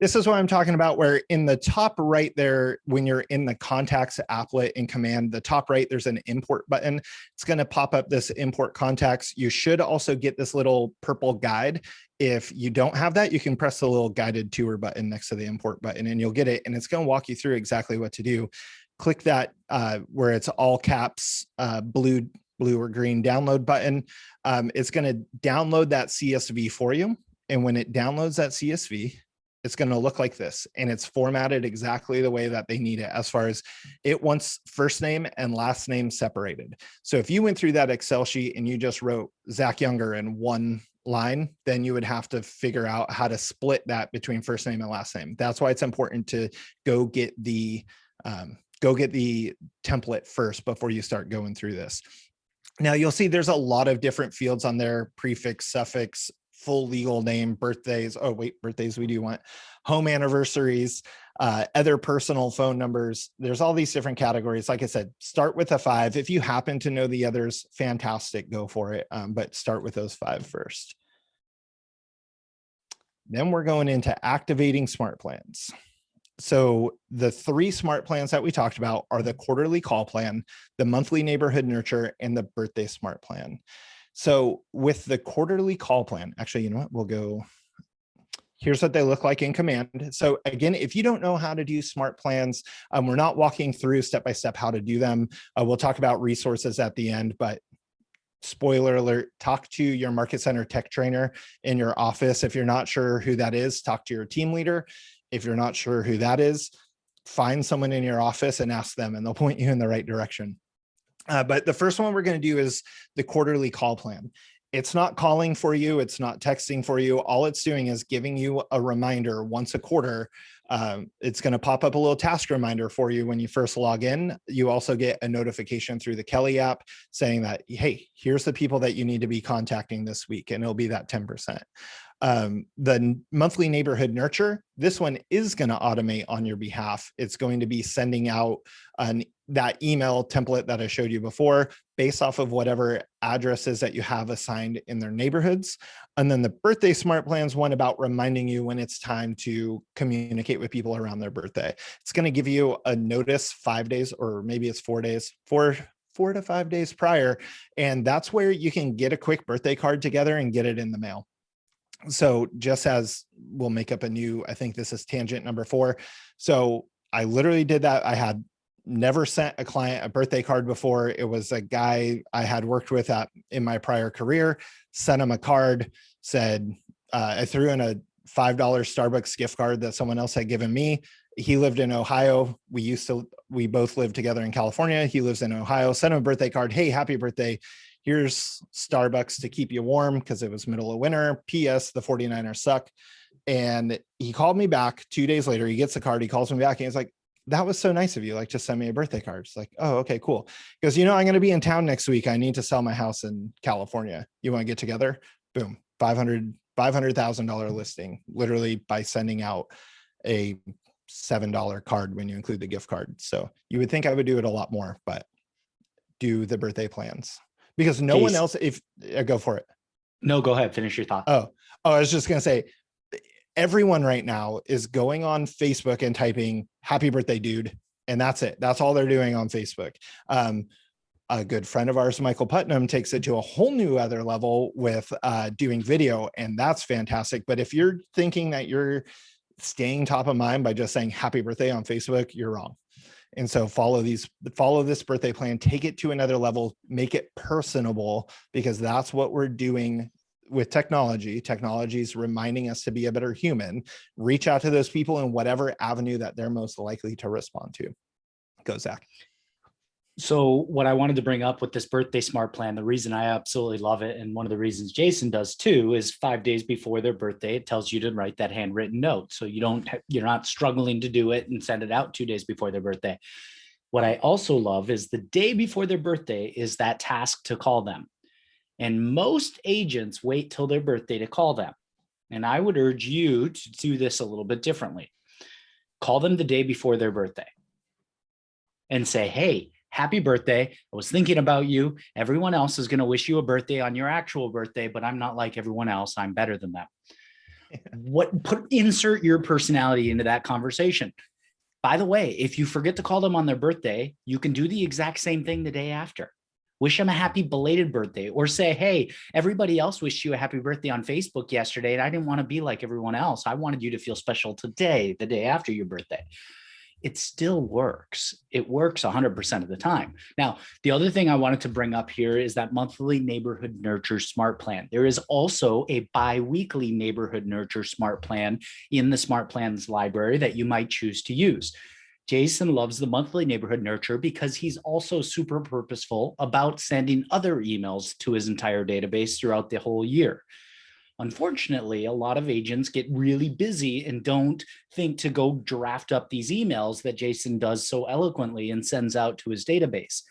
This is what I'm talking about, where in the top right there, when you're in the contacts applet in command, the top right, there's an import button. It's going to pop up this import contacts. You should also get this little purple guide. If you don't have that, you can press the little guided tour button next to the import button and you'll get it. And it's going to walk you through exactly what to do. Click that where it's all caps, blue or green download button. It's going to download that CSV for you. And when it downloads that CSV, it's going to look like this, and it's formatted exactly the way that they need it, as far as it wants first name and last name separated. So if you went through that Excel sheet and you just wrote Zach Younger in one line, then you would have to figure out how to split that between first name and last name. That's why it's important to go get the template first before you start going through this. Now you'll see there's a lot of different fields on there: prefix, suffix, full legal name, birthdays. Oh wait, birthdays we do want, home anniversaries, other personal phone numbers. There's all these different categories. Like I said, start with a 5. If you happen to know the others, fantastic, go for it. But start with those 5 first. Then we're going into activating smart plans. So the 3 smart plans that we talked about are the quarterly call plan, the monthly neighborhood nurture, and the birthday smart plan. So with the quarterly call plan, actually, you know what, we'll go, here's what they look like in command. So again, if you don't know how to do smart plans, we're not walking through step-by-step how to do them. We'll talk about resources at the end, but spoiler alert, talk to your market center tech trainer in your office. If you're not sure who that is, talk to your team leader. If you're not sure who that is, find someone in your office and ask them, and they'll point you in the right direction. But the first one we're going to do is the quarterly call plan. It's not calling for you. It's not texting for you. All it's doing is giving you a reminder once a quarter. It's going to pop up a little task reminder for you when you first log in. You also get a notification through the Kelly app saying that, hey, here's the people that you need to be contacting this week, and it'll be that 10%. The monthly neighborhood nurture, this one is going to automate on your behalf. It's going to be sending out that email template that I showed you before, based off of whatever addresses that you have assigned in their neighborhoods. And then the birthday smart plans one about reminding you when it's time to communicate with people around their birthday. It's going to give you a notice 5 days, or maybe it's 4 days, 4 to 5 days prior. And that's where you can get a quick birthday card together and get it in the mail. So just as we'll make up a new, I think this is tangent number 4. So I literally did that. I had never sent a client a birthday card before. It was a guy I had worked with in my prior career, sent him a card, said, I threw in a $5 Starbucks gift card that someone else had given me. He lived in Ohio. We both lived together in California. He lives in Ohio. Sent him a birthday card. Hey, happy birthday. Here's Starbucks to keep you warm, because it was middle of winter. PS, the 49ers suck. And he called me back 2 days later. He gets the card. He calls me back and he's like, that was so nice of you. Like, just send me a birthday card. It's like, oh, okay, cool. Because, I'm going to be in town next week. I need to sell my house in California. You want to get together? Boom. $500,000 listing, literally by sending out a $7 card when you include the gift card. So you would think I would do it a lot more, but do the birthday plans, because no one else, go for it. No, go ahead. Finish your thought. Oh, I was just going to say, everyone right now is going on Facebook and typing happy birthday, dude. And that's it. That's all they're doing on Facebook. A good friend of ours, Michael Putnam, takes it to a whole new other level with doing video. And that's fantastic. But if you're thinking that you're staying top of mind by just saying happy birthday on Facebook, you're wrong. And so follow this birthday plan, take it to another level, make it personable, because that's what we're doing with technology. Technology is reminding us to be a better human. Reach out to those people in whatever avenue that they're most likely to respond to. Go, Zach. So what I wanted to bring up with this birthday smart plan, the reason I absolutely love it, and one of the reasons Jason does too, is 5 days before their birthday, it tells you to write that handwritten note. So you're not struggling to do it and send it out 2 days before their birthday. What I also love is the day before their birthday is that task to call them. And most agents wait till their birthday to call them. And I would urge you to do this a little bit differently. Call them the day before their birthday. and say, hey, happy birthday. I was thinking about you. Everyone else is going to wish you a birthday on your actual birthday, but I'm not like everyone else. I'm better than them. Insert your personality into that conversation. By the way, if you forget to call them on their birthday, you can do the exact same thing the day after. Wish them a happy belated birthday, or say, hey, everybody else wished you a happy birthday on Facebook yesterday, and I didn't want to be like everyone else. I wanted you to feel special today, the day after your birthday. It still works. It works 100% of the time. Now, the other thing I wanted to bring up here is that monthly neighborhood nurture smart plan. There is also a bi-weekly neighborhood nurture smart plan in the smart plans library that you might choose to use. Jason loves the monthly neighborhood nurture because he's also super purposeful about sending other emails to his entire database throughout the whole year. Unfortunately, a lot of agents get really busy and don't think to go draft up these emails that Jason does so eloquently and sends out to his database.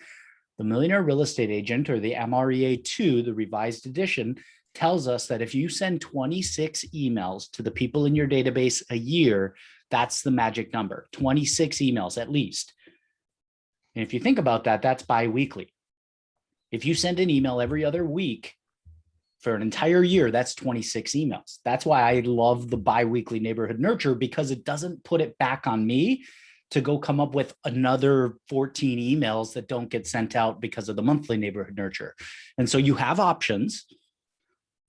The Millionaire Real Estate Agent, or the MREA 2, the revised edition, tells us that if you send 26 emails to the people in your database a year, that's the magic number, 26 emails at least. And if you think about that, that's bi-weekly. If you send an email every other week, for an entire year, that's 26 emails. That's why I love the bi-weekly neighborhood nurture, because it doesn't put it back on me to go come up with another 14 emails that don't get sent out because of the monthly neighborhood nurture. And so you have options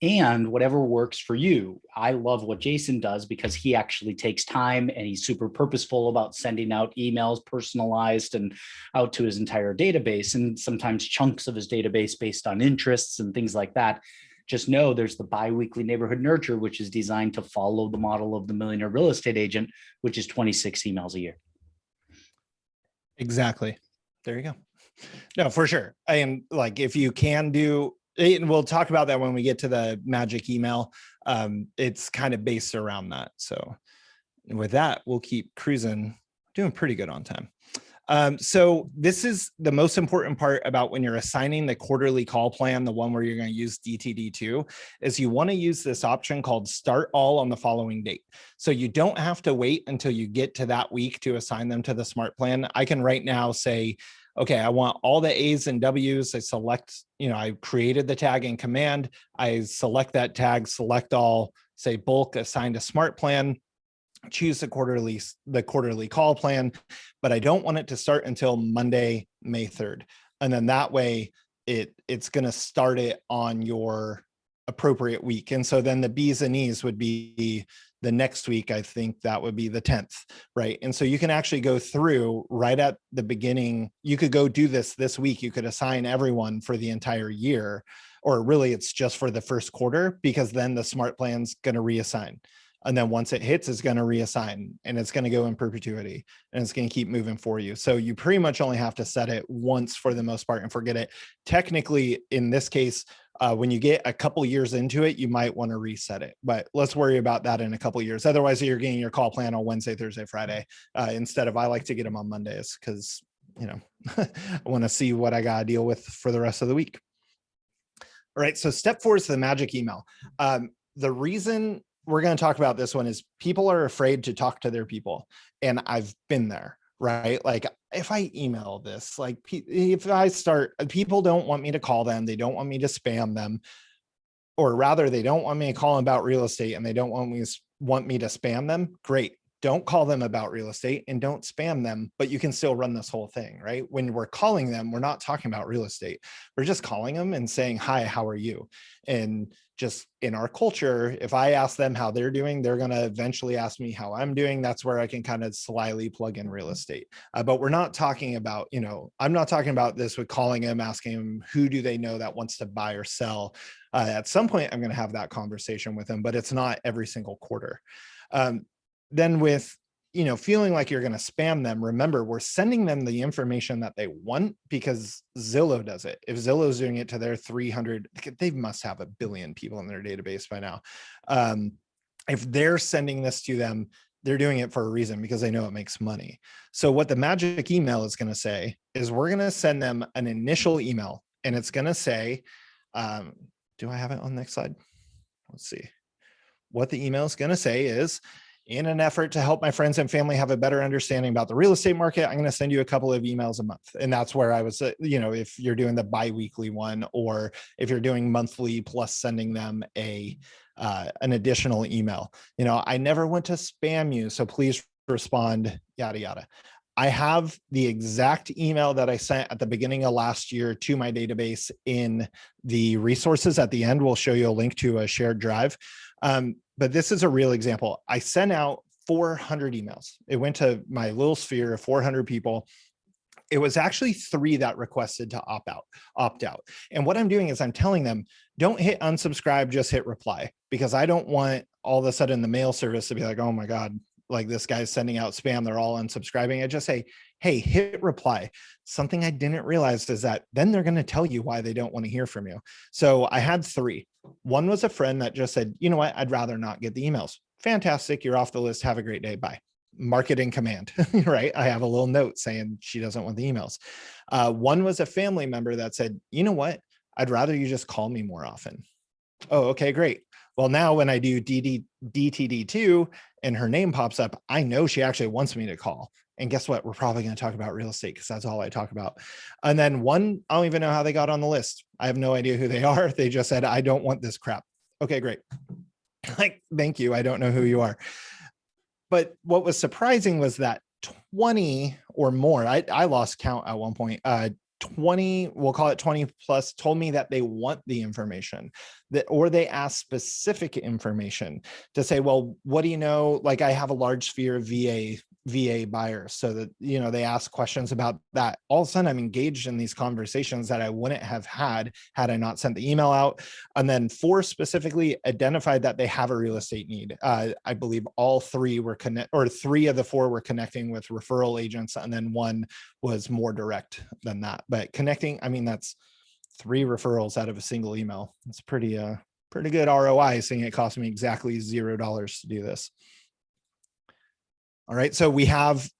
and whatever works for you. I love what Jason does because he actually takes time and he's super purposeful about sending out emails personalized and out to his entire database, and sometimes chunks of his database based on interests and things like that. Just know there's the bi-weekly neighborhood nurture, which is designed to follow the model of the Millionaire Real Estate Agent, which is 26 emails a year. Exactly. There you go. No, for sure. And like, if you can do, and we'll talk about that when we get to the magic email. It's kind of based around that. So with that, we'll keep cruising, doing pretty good on time. So this is the most important part about when you're assigning the quarterly call plan, the one where you're going to use DTD2, is you want to use this option called start all on the following date. So you don't have to wait until you get to that week to assign them to the smart plan. I can right now say, okay, I want all the A's and W's. I select, I created the tag in command. I select that tag, select all, say bulk, assign to smart plan, choose the quarterly call plan, but I don't want it to start until Monday, May 3rd. And then that way it's going to start it on your appropriate week. And so then the B's and E's would be the next week. I think that would be the 10th, right? And so you can actually go through right at the beginning. You could go do this week. You could assign everyone for the entire year, or really it's just for the first quarter, because then the smart plan's going to reassign. And then once it hits, it's going to reassign, and it's going to go in perpetuity, and it's going to keep moving for you. So you pretty much only have to set it once for the most part and forget it. Technically, in this case, when you get a couple years into it, you might want to reset it, but let's worry about that in a couple years. Otherwise, you're getting your call plan on Wednesday, Thursday, Friday, instead of, I like to get them on Mondays because, I want to see what I got to deal with for the rest of the week. All right. So step 4 is the magic email. The reason we're going to talk about this one is people are afraid to talk to their people. And I've been there, right? Like if I email this, like if I start, people don't want me to call them. They don't want me to spam them, or rather they don't want me to call them about real estate, and they don't want me to spam them. Great. Don't call them about real estate and don't spam them, but you can still run this whole thing, right? When we're calling them, we're not talking about real estate. We're just calling them and saying, hi, how are you? And just in our culture, if I ask them how they're doing, they're going to eventually ask me how I'm doing. That's where I can kind of slyly plug in real estate. But we're not talking about, I'm not talking about this with calling them, asking them, who do they know that wants to buy or sell? At some point, I'm going to have that conversation with them, but it's not every single quarter. Then with, feeling like you're going to spam them, remember, we're sending them the information that they want because Zillow does it. If Zillow's doing it to their 300, they must have 1 billion people in their database by now. If they're sending this to them, they're doing it for a reason, because they know it makes money. So what the magic email is going to say is we're going to send them an initial email, and it's going to say, do I have it on the next slide? Let's see. What the email is going to say is, in an effort to help my friends and family have a better understanding about the real estate market, I'm going to send you a couple of emails a month. And that's where I was, if you're doing the bi-weekly one, or if you're doing monthly plus sending them an additional email. I never went to spam you, so please respond, yada, yada. I have the exact email that I sent at the beginning of last year to my database in the resources at the end. We'll show you a link to a shared drive. But this is a real example. I sent out 400 emails. It went to my little sphere of 400 people. It was actually 3 that requested to opt out. And what I'm doing is I'm telling them, don't hit unsubscribe, just hit reply, because I don't want all of a sudden the mail service to be like, oh my God, like this guy's sending out spam, they're all unsubscribing. I just say, hey, hit reply. Something I didn't realize is that then they're going to tell you why they don't want to hear from you. So I had 3. One was a friend that just said, you know what, I'd rather not get the emails. Fantastic. You're off the list. Have a great day. Bye. Mark it in command, right? I have a little note saying she doesn't want the emails. One was a family member that said, you know what, I'd rather you just call me more often. Oh, okay, great. Well, now when I do DTD2 and her name pops up, I know she actually wants me to call. And guess what? We're probably going to talk about real estate because that's all I talk about. And then one, I don't even know how they got on the list. I have no idea who they are. They just said, I don't want this crap. Okay, great. Like, thank you. I don't know who you are. But what was surprising was that 20 or more, I lost count at one point, 20, we'll call it 20 plus, told me that they want the information, or they ask specific information to say, well, what do you know? Like, I have a large sphere of VA buyers, so that, they ask questions about that. All of a sudden I'm engaged in these conversations that I wouldn't have had I not sent the email out. And then 4 specifically identified that they have a real estate need. I believe all 3 were 3 of the 4 were connecting with referral agents, and then 1 was more direct than that. But connecting, I mean, that's 3 referrals out of a single email. It's pretty good ROI, seeing it cost me exactly $0 to do this. All right, so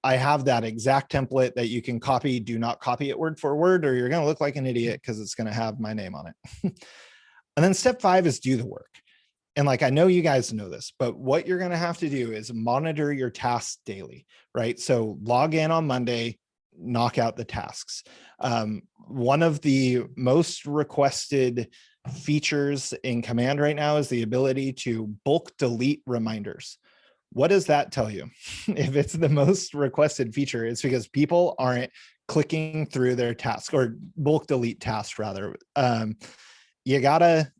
I have that exact template that you can copy. Do not copy it word for word, or you're going to look like an idiot because it's going to have my name on it. And then step 5 is do the work. And like, I know you guys know this, but what you're going to have to do is monitor your tasks daily, right? So log in on Monday, knock out the tasks. One of the most requested features in Command right now is the ability to bulk delete reminders. What does that tell you? If it's the most requested feature, it's because people aren't clicking through their task, or bulk delete tasks rather. You gotta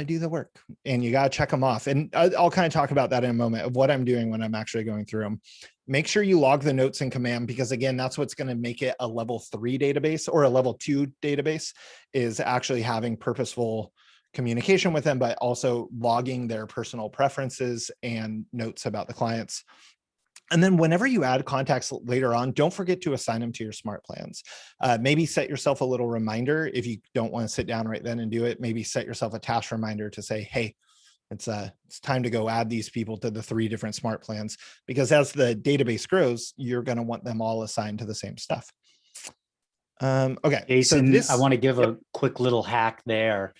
do the work, and you gotta check them off. And I'll kind of talk about that in a moment of what I'm doing when I'm actually going through them. Make sure you log the notes in Command, because again, that's what's going to make it a level 3 database, or a level 2 database, is actually having purposeful communication with them, but also logging their personal preferences and notes about the clients. And then whenever you add contacts later on, don't forget to assign them to your smart plans. Maybe set yourself a little reminder if you don't want to sit down right then and do it. Maybe set yourself a task reminder to say, hey, it's time to go add these people to the 3 different smart plans, because as the database grows, you're going to want them all assigned to the same stuff. Okay, Jason, I want to give a quick little hack there.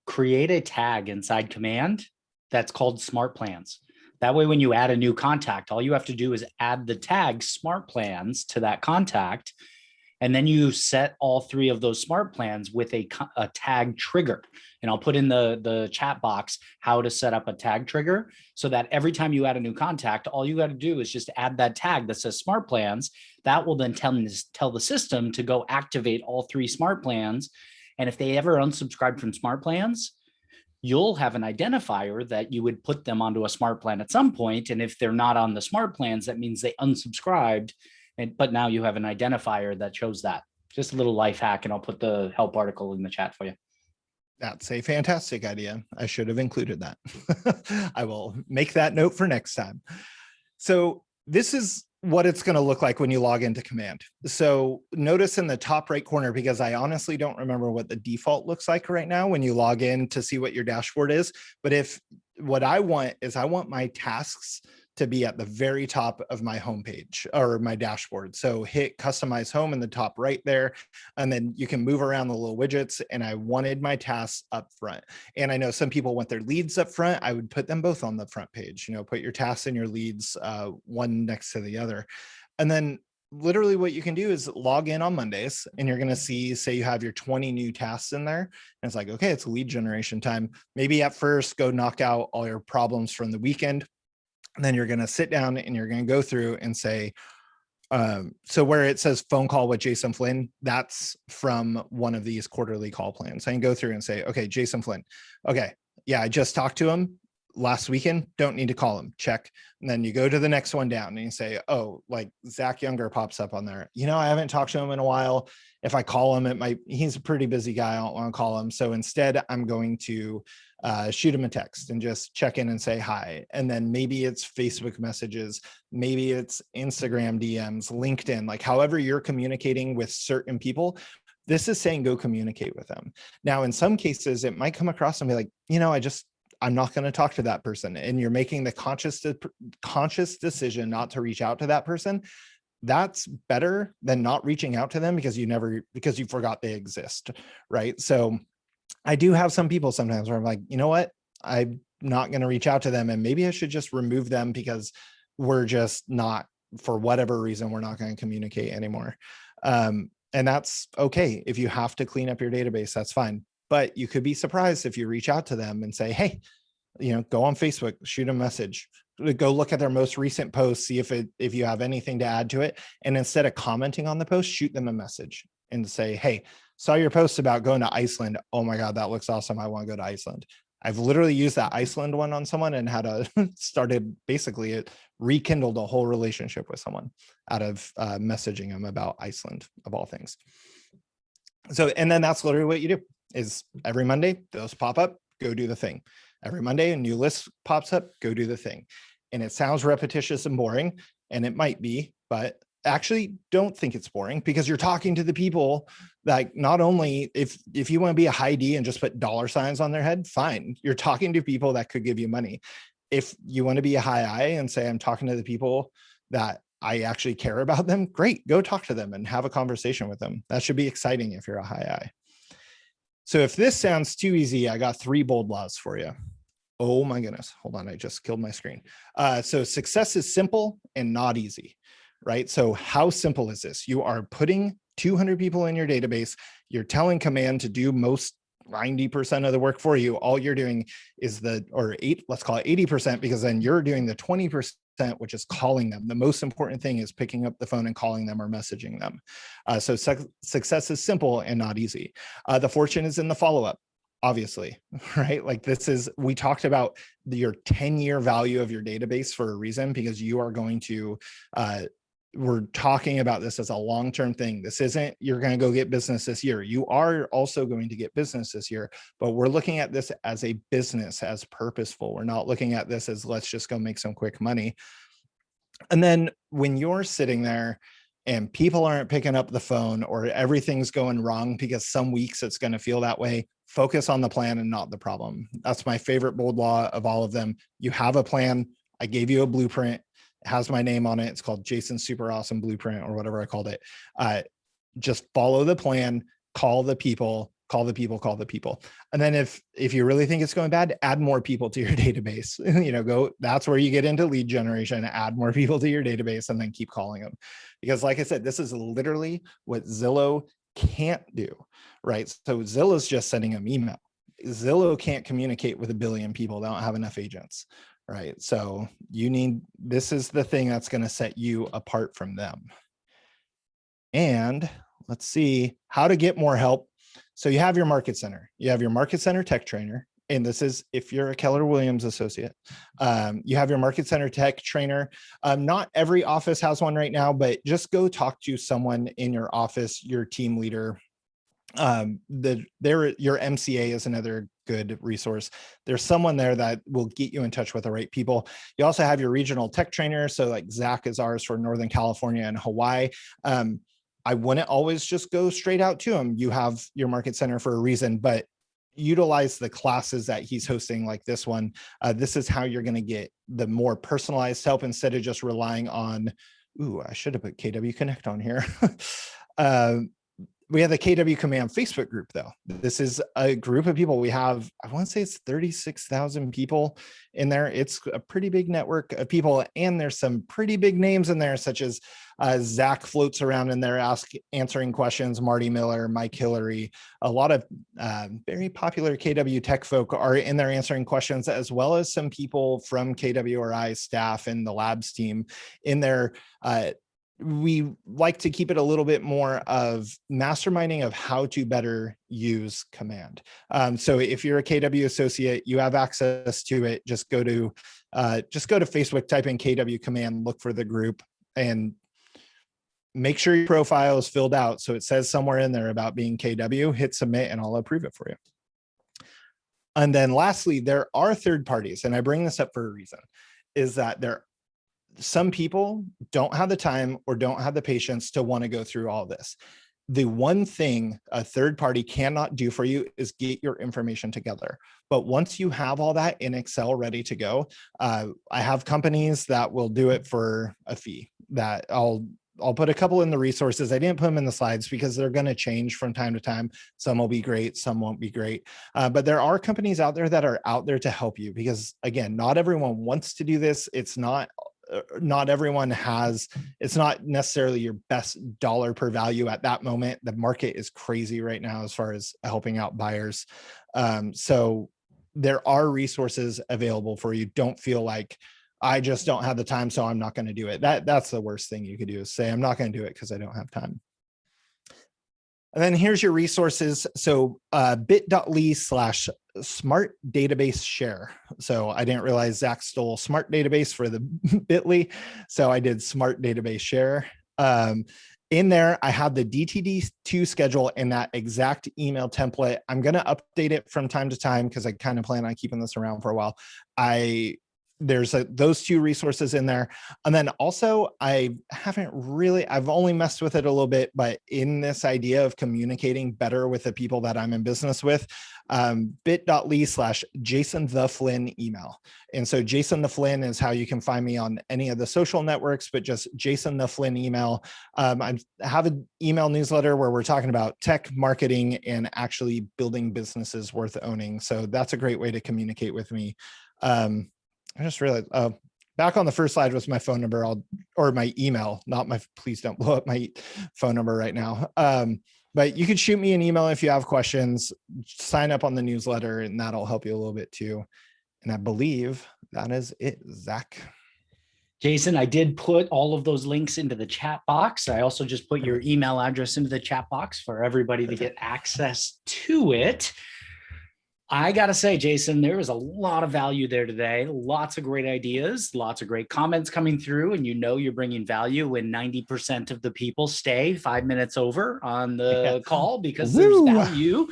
Create a tag inside Command that's called Smart Plans. That way, when you add a new contact, all you have to do is add the tag Smart Plans to that contact, and then you set all 3 of those smart plans with a tag trigger. And I'll put in the chat box how to set up a tag trigger, so that every time you add a new contact, all you got to do is just add that tag that says smart plans. That will then tell the system to go activate all 3 smart plans. And if they ever unsubscribe from smart plans, you'll have an identifier that you would put them onto a smart plan at some point. And if they're not on the smart plans, that means they unsubscribed. But now you have an identifier that shows that. Just a little life hack, and I'll put the help article in the chat for you. That's a fantastic idea. I should have included that. I will make that note for next time. So this is what it's going to look like when you log into Command. So notice in the top right corner, because I honestly don't remember what the default looks like right now when you log in to see what your dashboard is. But if what I want is, I want my tasks to be at the very top of my homepage or my dashboard. So hit customize home in the top right there, and then you can move around the little widgets. And I wanted my tasks up front. And I know some people want their leads up front. I would put them both on the front page, put your tasks and your leads one next to the other. And then literally what you can do is log in on Mondays, and you're going to see, say you have your 20 new tasks in there. And it's like, okay, it's lead generation time. Maybe at first go knock out all your problems from the weekend. And then you're going to sit down and you're going to go through and say, so where it says phone call with Jason Flynn, that's from one of these quarterly call plans. I can go through and say, okay, Jason Flynn. Okay. Yeah. I just talked to him last weekend. Don't need to call him. Check. And then you go to the next one down and you say, oh, like Zach Younger pops up on there. I haven't talked to him in a while. If I call him, he's a pretty busy guy. I don't want to call him. So instead I'm going to shoot him a text and just check in and say hi. And then maybe it's Facebook messages, maybe it's Instagram DMs, LinkedIn, like however you're communicating with certain people. This is saying go communicate with them. Now, in some cases, it might come across and be like, I'm not going to talk to that person. And you're making the conscious decision not to reach out to that person. That's better than not reaching out to them because you forgot they exist. Right. So I do have some people sometimes where I'm like, you know what? I'm not going to reach out to them, and maybe I should just remove them because we're just not, for whatever reason, we're not going to communicate anymore. And that's okay. If you have to clean up your database, that's fine. But you could be surprised if you reach out to them and say, hey, go on Facebook, shoot a message, go look at their most recent post, see if you have anything to add to it. And instead of commenting on the post, shoot them a message and say, hey, saw your post about going to Iceland. Oh my God, that looks awesome. I want to go to Iceland. I've literally used that Iceland one on someone and basically rekindled a whole relationship with someone out of messaging them about Iceland, of all things. So, and then that's literally what you do. Is every Monday, those pop up, go do the thing. Every Monday, a new list pops up, go do the thing. And it sounds repetitious and boring, and it might be, but actually don't think it's boring, because you're talking to the people that, not only if you want to be a high D and just put dollar signs on their head, fine. You're talking to people that could give you money. If you want to be a high I and say, I'm talking to the people that I actually care about them, great, go talk to them and have a conversation with them. That should be exciting if you're a high I. So if this sounds too easy, I got 3 bold laws for you. Oh my goodness. Hold on. I just killed my screen. So success is simple and not easy, right? So how simple is this? You are putting 200 people in your database. You're telling command to do most 90% of the work for you. All you're doing is let's call it 80%, because then you're doing the 20%, which is calling them. The most important thing is picking up the phone and calling them or messaging them. So success is simple and not easy. The fortune is in the follow-up, obviously, right? Like we talked about your 10-year value of your database for a reason, because you are going to, we're talking about this as a long-term thing. This isn't, you're going to go get business this year. You are also going to get business this year, but we're looking at this as a business, as purposeful. We're not looking at this as let's just go make some quick money. And then when you're sitting there and people aren't picking up the phone, or everything's going wrong, because some weeks it's going to feel that way, focus on the plan and not the problem. That's my favorite bold law of all of them. You have a plan. I gave you a blueprint. It has my name on it. It's called Jason's Super Awesome Blueprint, or whatever I called it. Just follow the plan, call the people. And then if you really think it's going bad, add more people to your database. That's where you get into lead generation, add more people to your database, and then keep calling them. Because like I said, this is literally what Zillow can't do, right? So Zillow's just sending them email. Zillow can't communicate with 1 billion people. They don't have enough agents. Right. So this is the thing that's going to set you apart from them. And let's see how to get more help. So you have your market center, you have your market center tech trainer. And this is if you're a Keller Williams associate. You have your market center tech trainer. Not every office has one right now, but just go talk to someone in your office, your team leader. Your MCA is another good resource. There's someone there that will get you in touch with the right people. You also have your regional tech trainer. So like Zach is ours for Northern California and Hawaii. I wouldn't always just go straight out to them. You have your market center for a reason, but utilize the classes that he's hosting, like this one. This is how you're going to get the more personalized help instead of just relying on, ooh, I should have put KW Connect on here. We have the KW Command Facebook group, though. This is a group of people. We have, I want to say it's 36,000 people in there. It's a pretty big network of people. And there's some pretty big names in there, such as Zach floats around in there answering questions. Marty Miller, Mike Hillary, a lot of very popular KW tech folk are in there answering questions, as well as some people from KWRI staff and the labs team in there. We like to keep it a little bit more of masterminding of how to better use command. So if you're a KW associate, you have access to it. Just go to Facebook, type in KW Command, look for the group, and make sure your profile is filled out. So it says somewhere in there about being KW, hit submit, and I'll approve it for you. And then lastly, there are third parties, and I bring this up for a reason, is that some people don't have the time or don't have the patience to want to go through all this. The one thing a third party cannot do for you is get your information together. But once you have all that in Excel ready to go, I have companies that will do it for a fee. That I'll put a couple in the resources. I didn't put them in the slides because they're going to change from time to time. Some will be great, some won't be great. But there are companies out there that are out there to help you, because again, not everyone wants to do this. It's not everyone has, it's not necessarily your best dollar per value at that moment. The market is crazy right now as far as helping out buyers. So there are resources available for you. Don't feel like I just don't have the time, so I'm not going to do it. That's the worst thing you could do, is say, I'm not going to do it because I don't have time. And then here's your resources. So bit.ly/smart database share. So I didn't realize Zach stole smart database for the bit.ly. So I did smart database share. In there, I have the DTD2 schedule in that exact email template. I'm going to update it from time to time because I kind of plan on keeping this around for a while. There's those two resources in there. And then also I've only messed with it a little bit, but in this idea of communicating better with the people that I'm in business with, bit.ly/Jason the Flynn email. And so Jason the Flynn is how you can find me on any of the social networks, but just Jason the Flynn email. I have an email newsletter where we're talking about tech, marketing, and actually building businesses worth owning. So that's a great way to communicate with me. I just realized back on the first slide was my phone number, or my email, not my, please don't blow up my phone number right now. But you can shoot me an email if you have questions, sign up on the newsletter, and that'll help you a little bit too. And I believe that is it, Zach. Jason, I did put all of those links into the chat box. I also just put your email address into the chat box for everybody to get access to it. I got to say, Jason, there was a lot of value there today. Lots of great ideas, lots of great comments coming through, and you're bringing value when 90% of the people stay 5 minutes over on the call because there's value.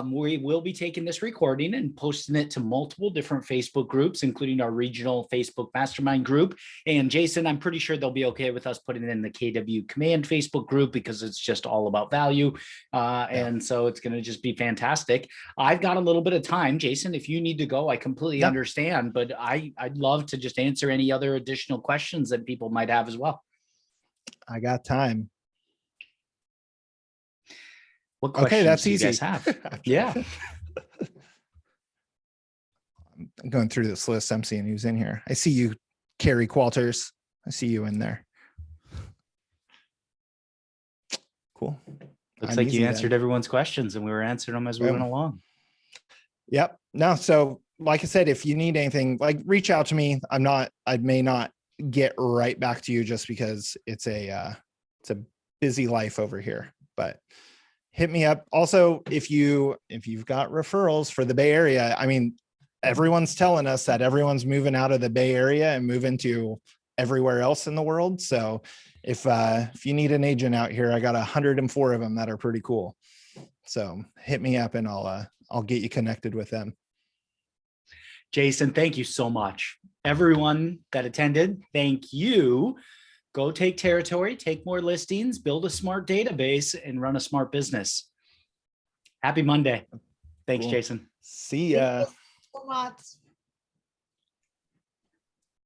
We will be taking this recording and posting it to multiple different Facebook groups, including our regional Facebook mastermind group. And Jason, I'm pretty sure they'll be okay with us putting it in the KW Command Facebook group because it's just all about value. And so it's going to just be fantastic. I've got a little bit of time, Jason. If you need to go, I completely understand, but I'd love to just answer any other additional questions that people might have as well. I got time. What questions that's easy. You guys have? Yeah. I'm going through this list. I'm seeing who's in here. I see you, Carrie Qualters. I see you in there. Cool. Looks like you answered everyone's questions, and we were answering them as we went along. Yep. No. So like I said, if you need anything, like reach out to me. I may not get right back to you just because it's a busy life over here, but hit me up. Also, if you've got referrals for the Bay Area, I mean, everyone's telling us that everyone's moving out of the Bay Area and moving to everywhere else in the world. So if you need an agent out here, I got 104 of them that are pretty cool. So hit me up and I'll get you connected with them. Jason, thank you so much. Everyone that attended, thank you. Go take territory, take more listings, build a smart database, and run a smart business. Happy Monday. Thanks, Cool. Jason. See ya. Thank you so much.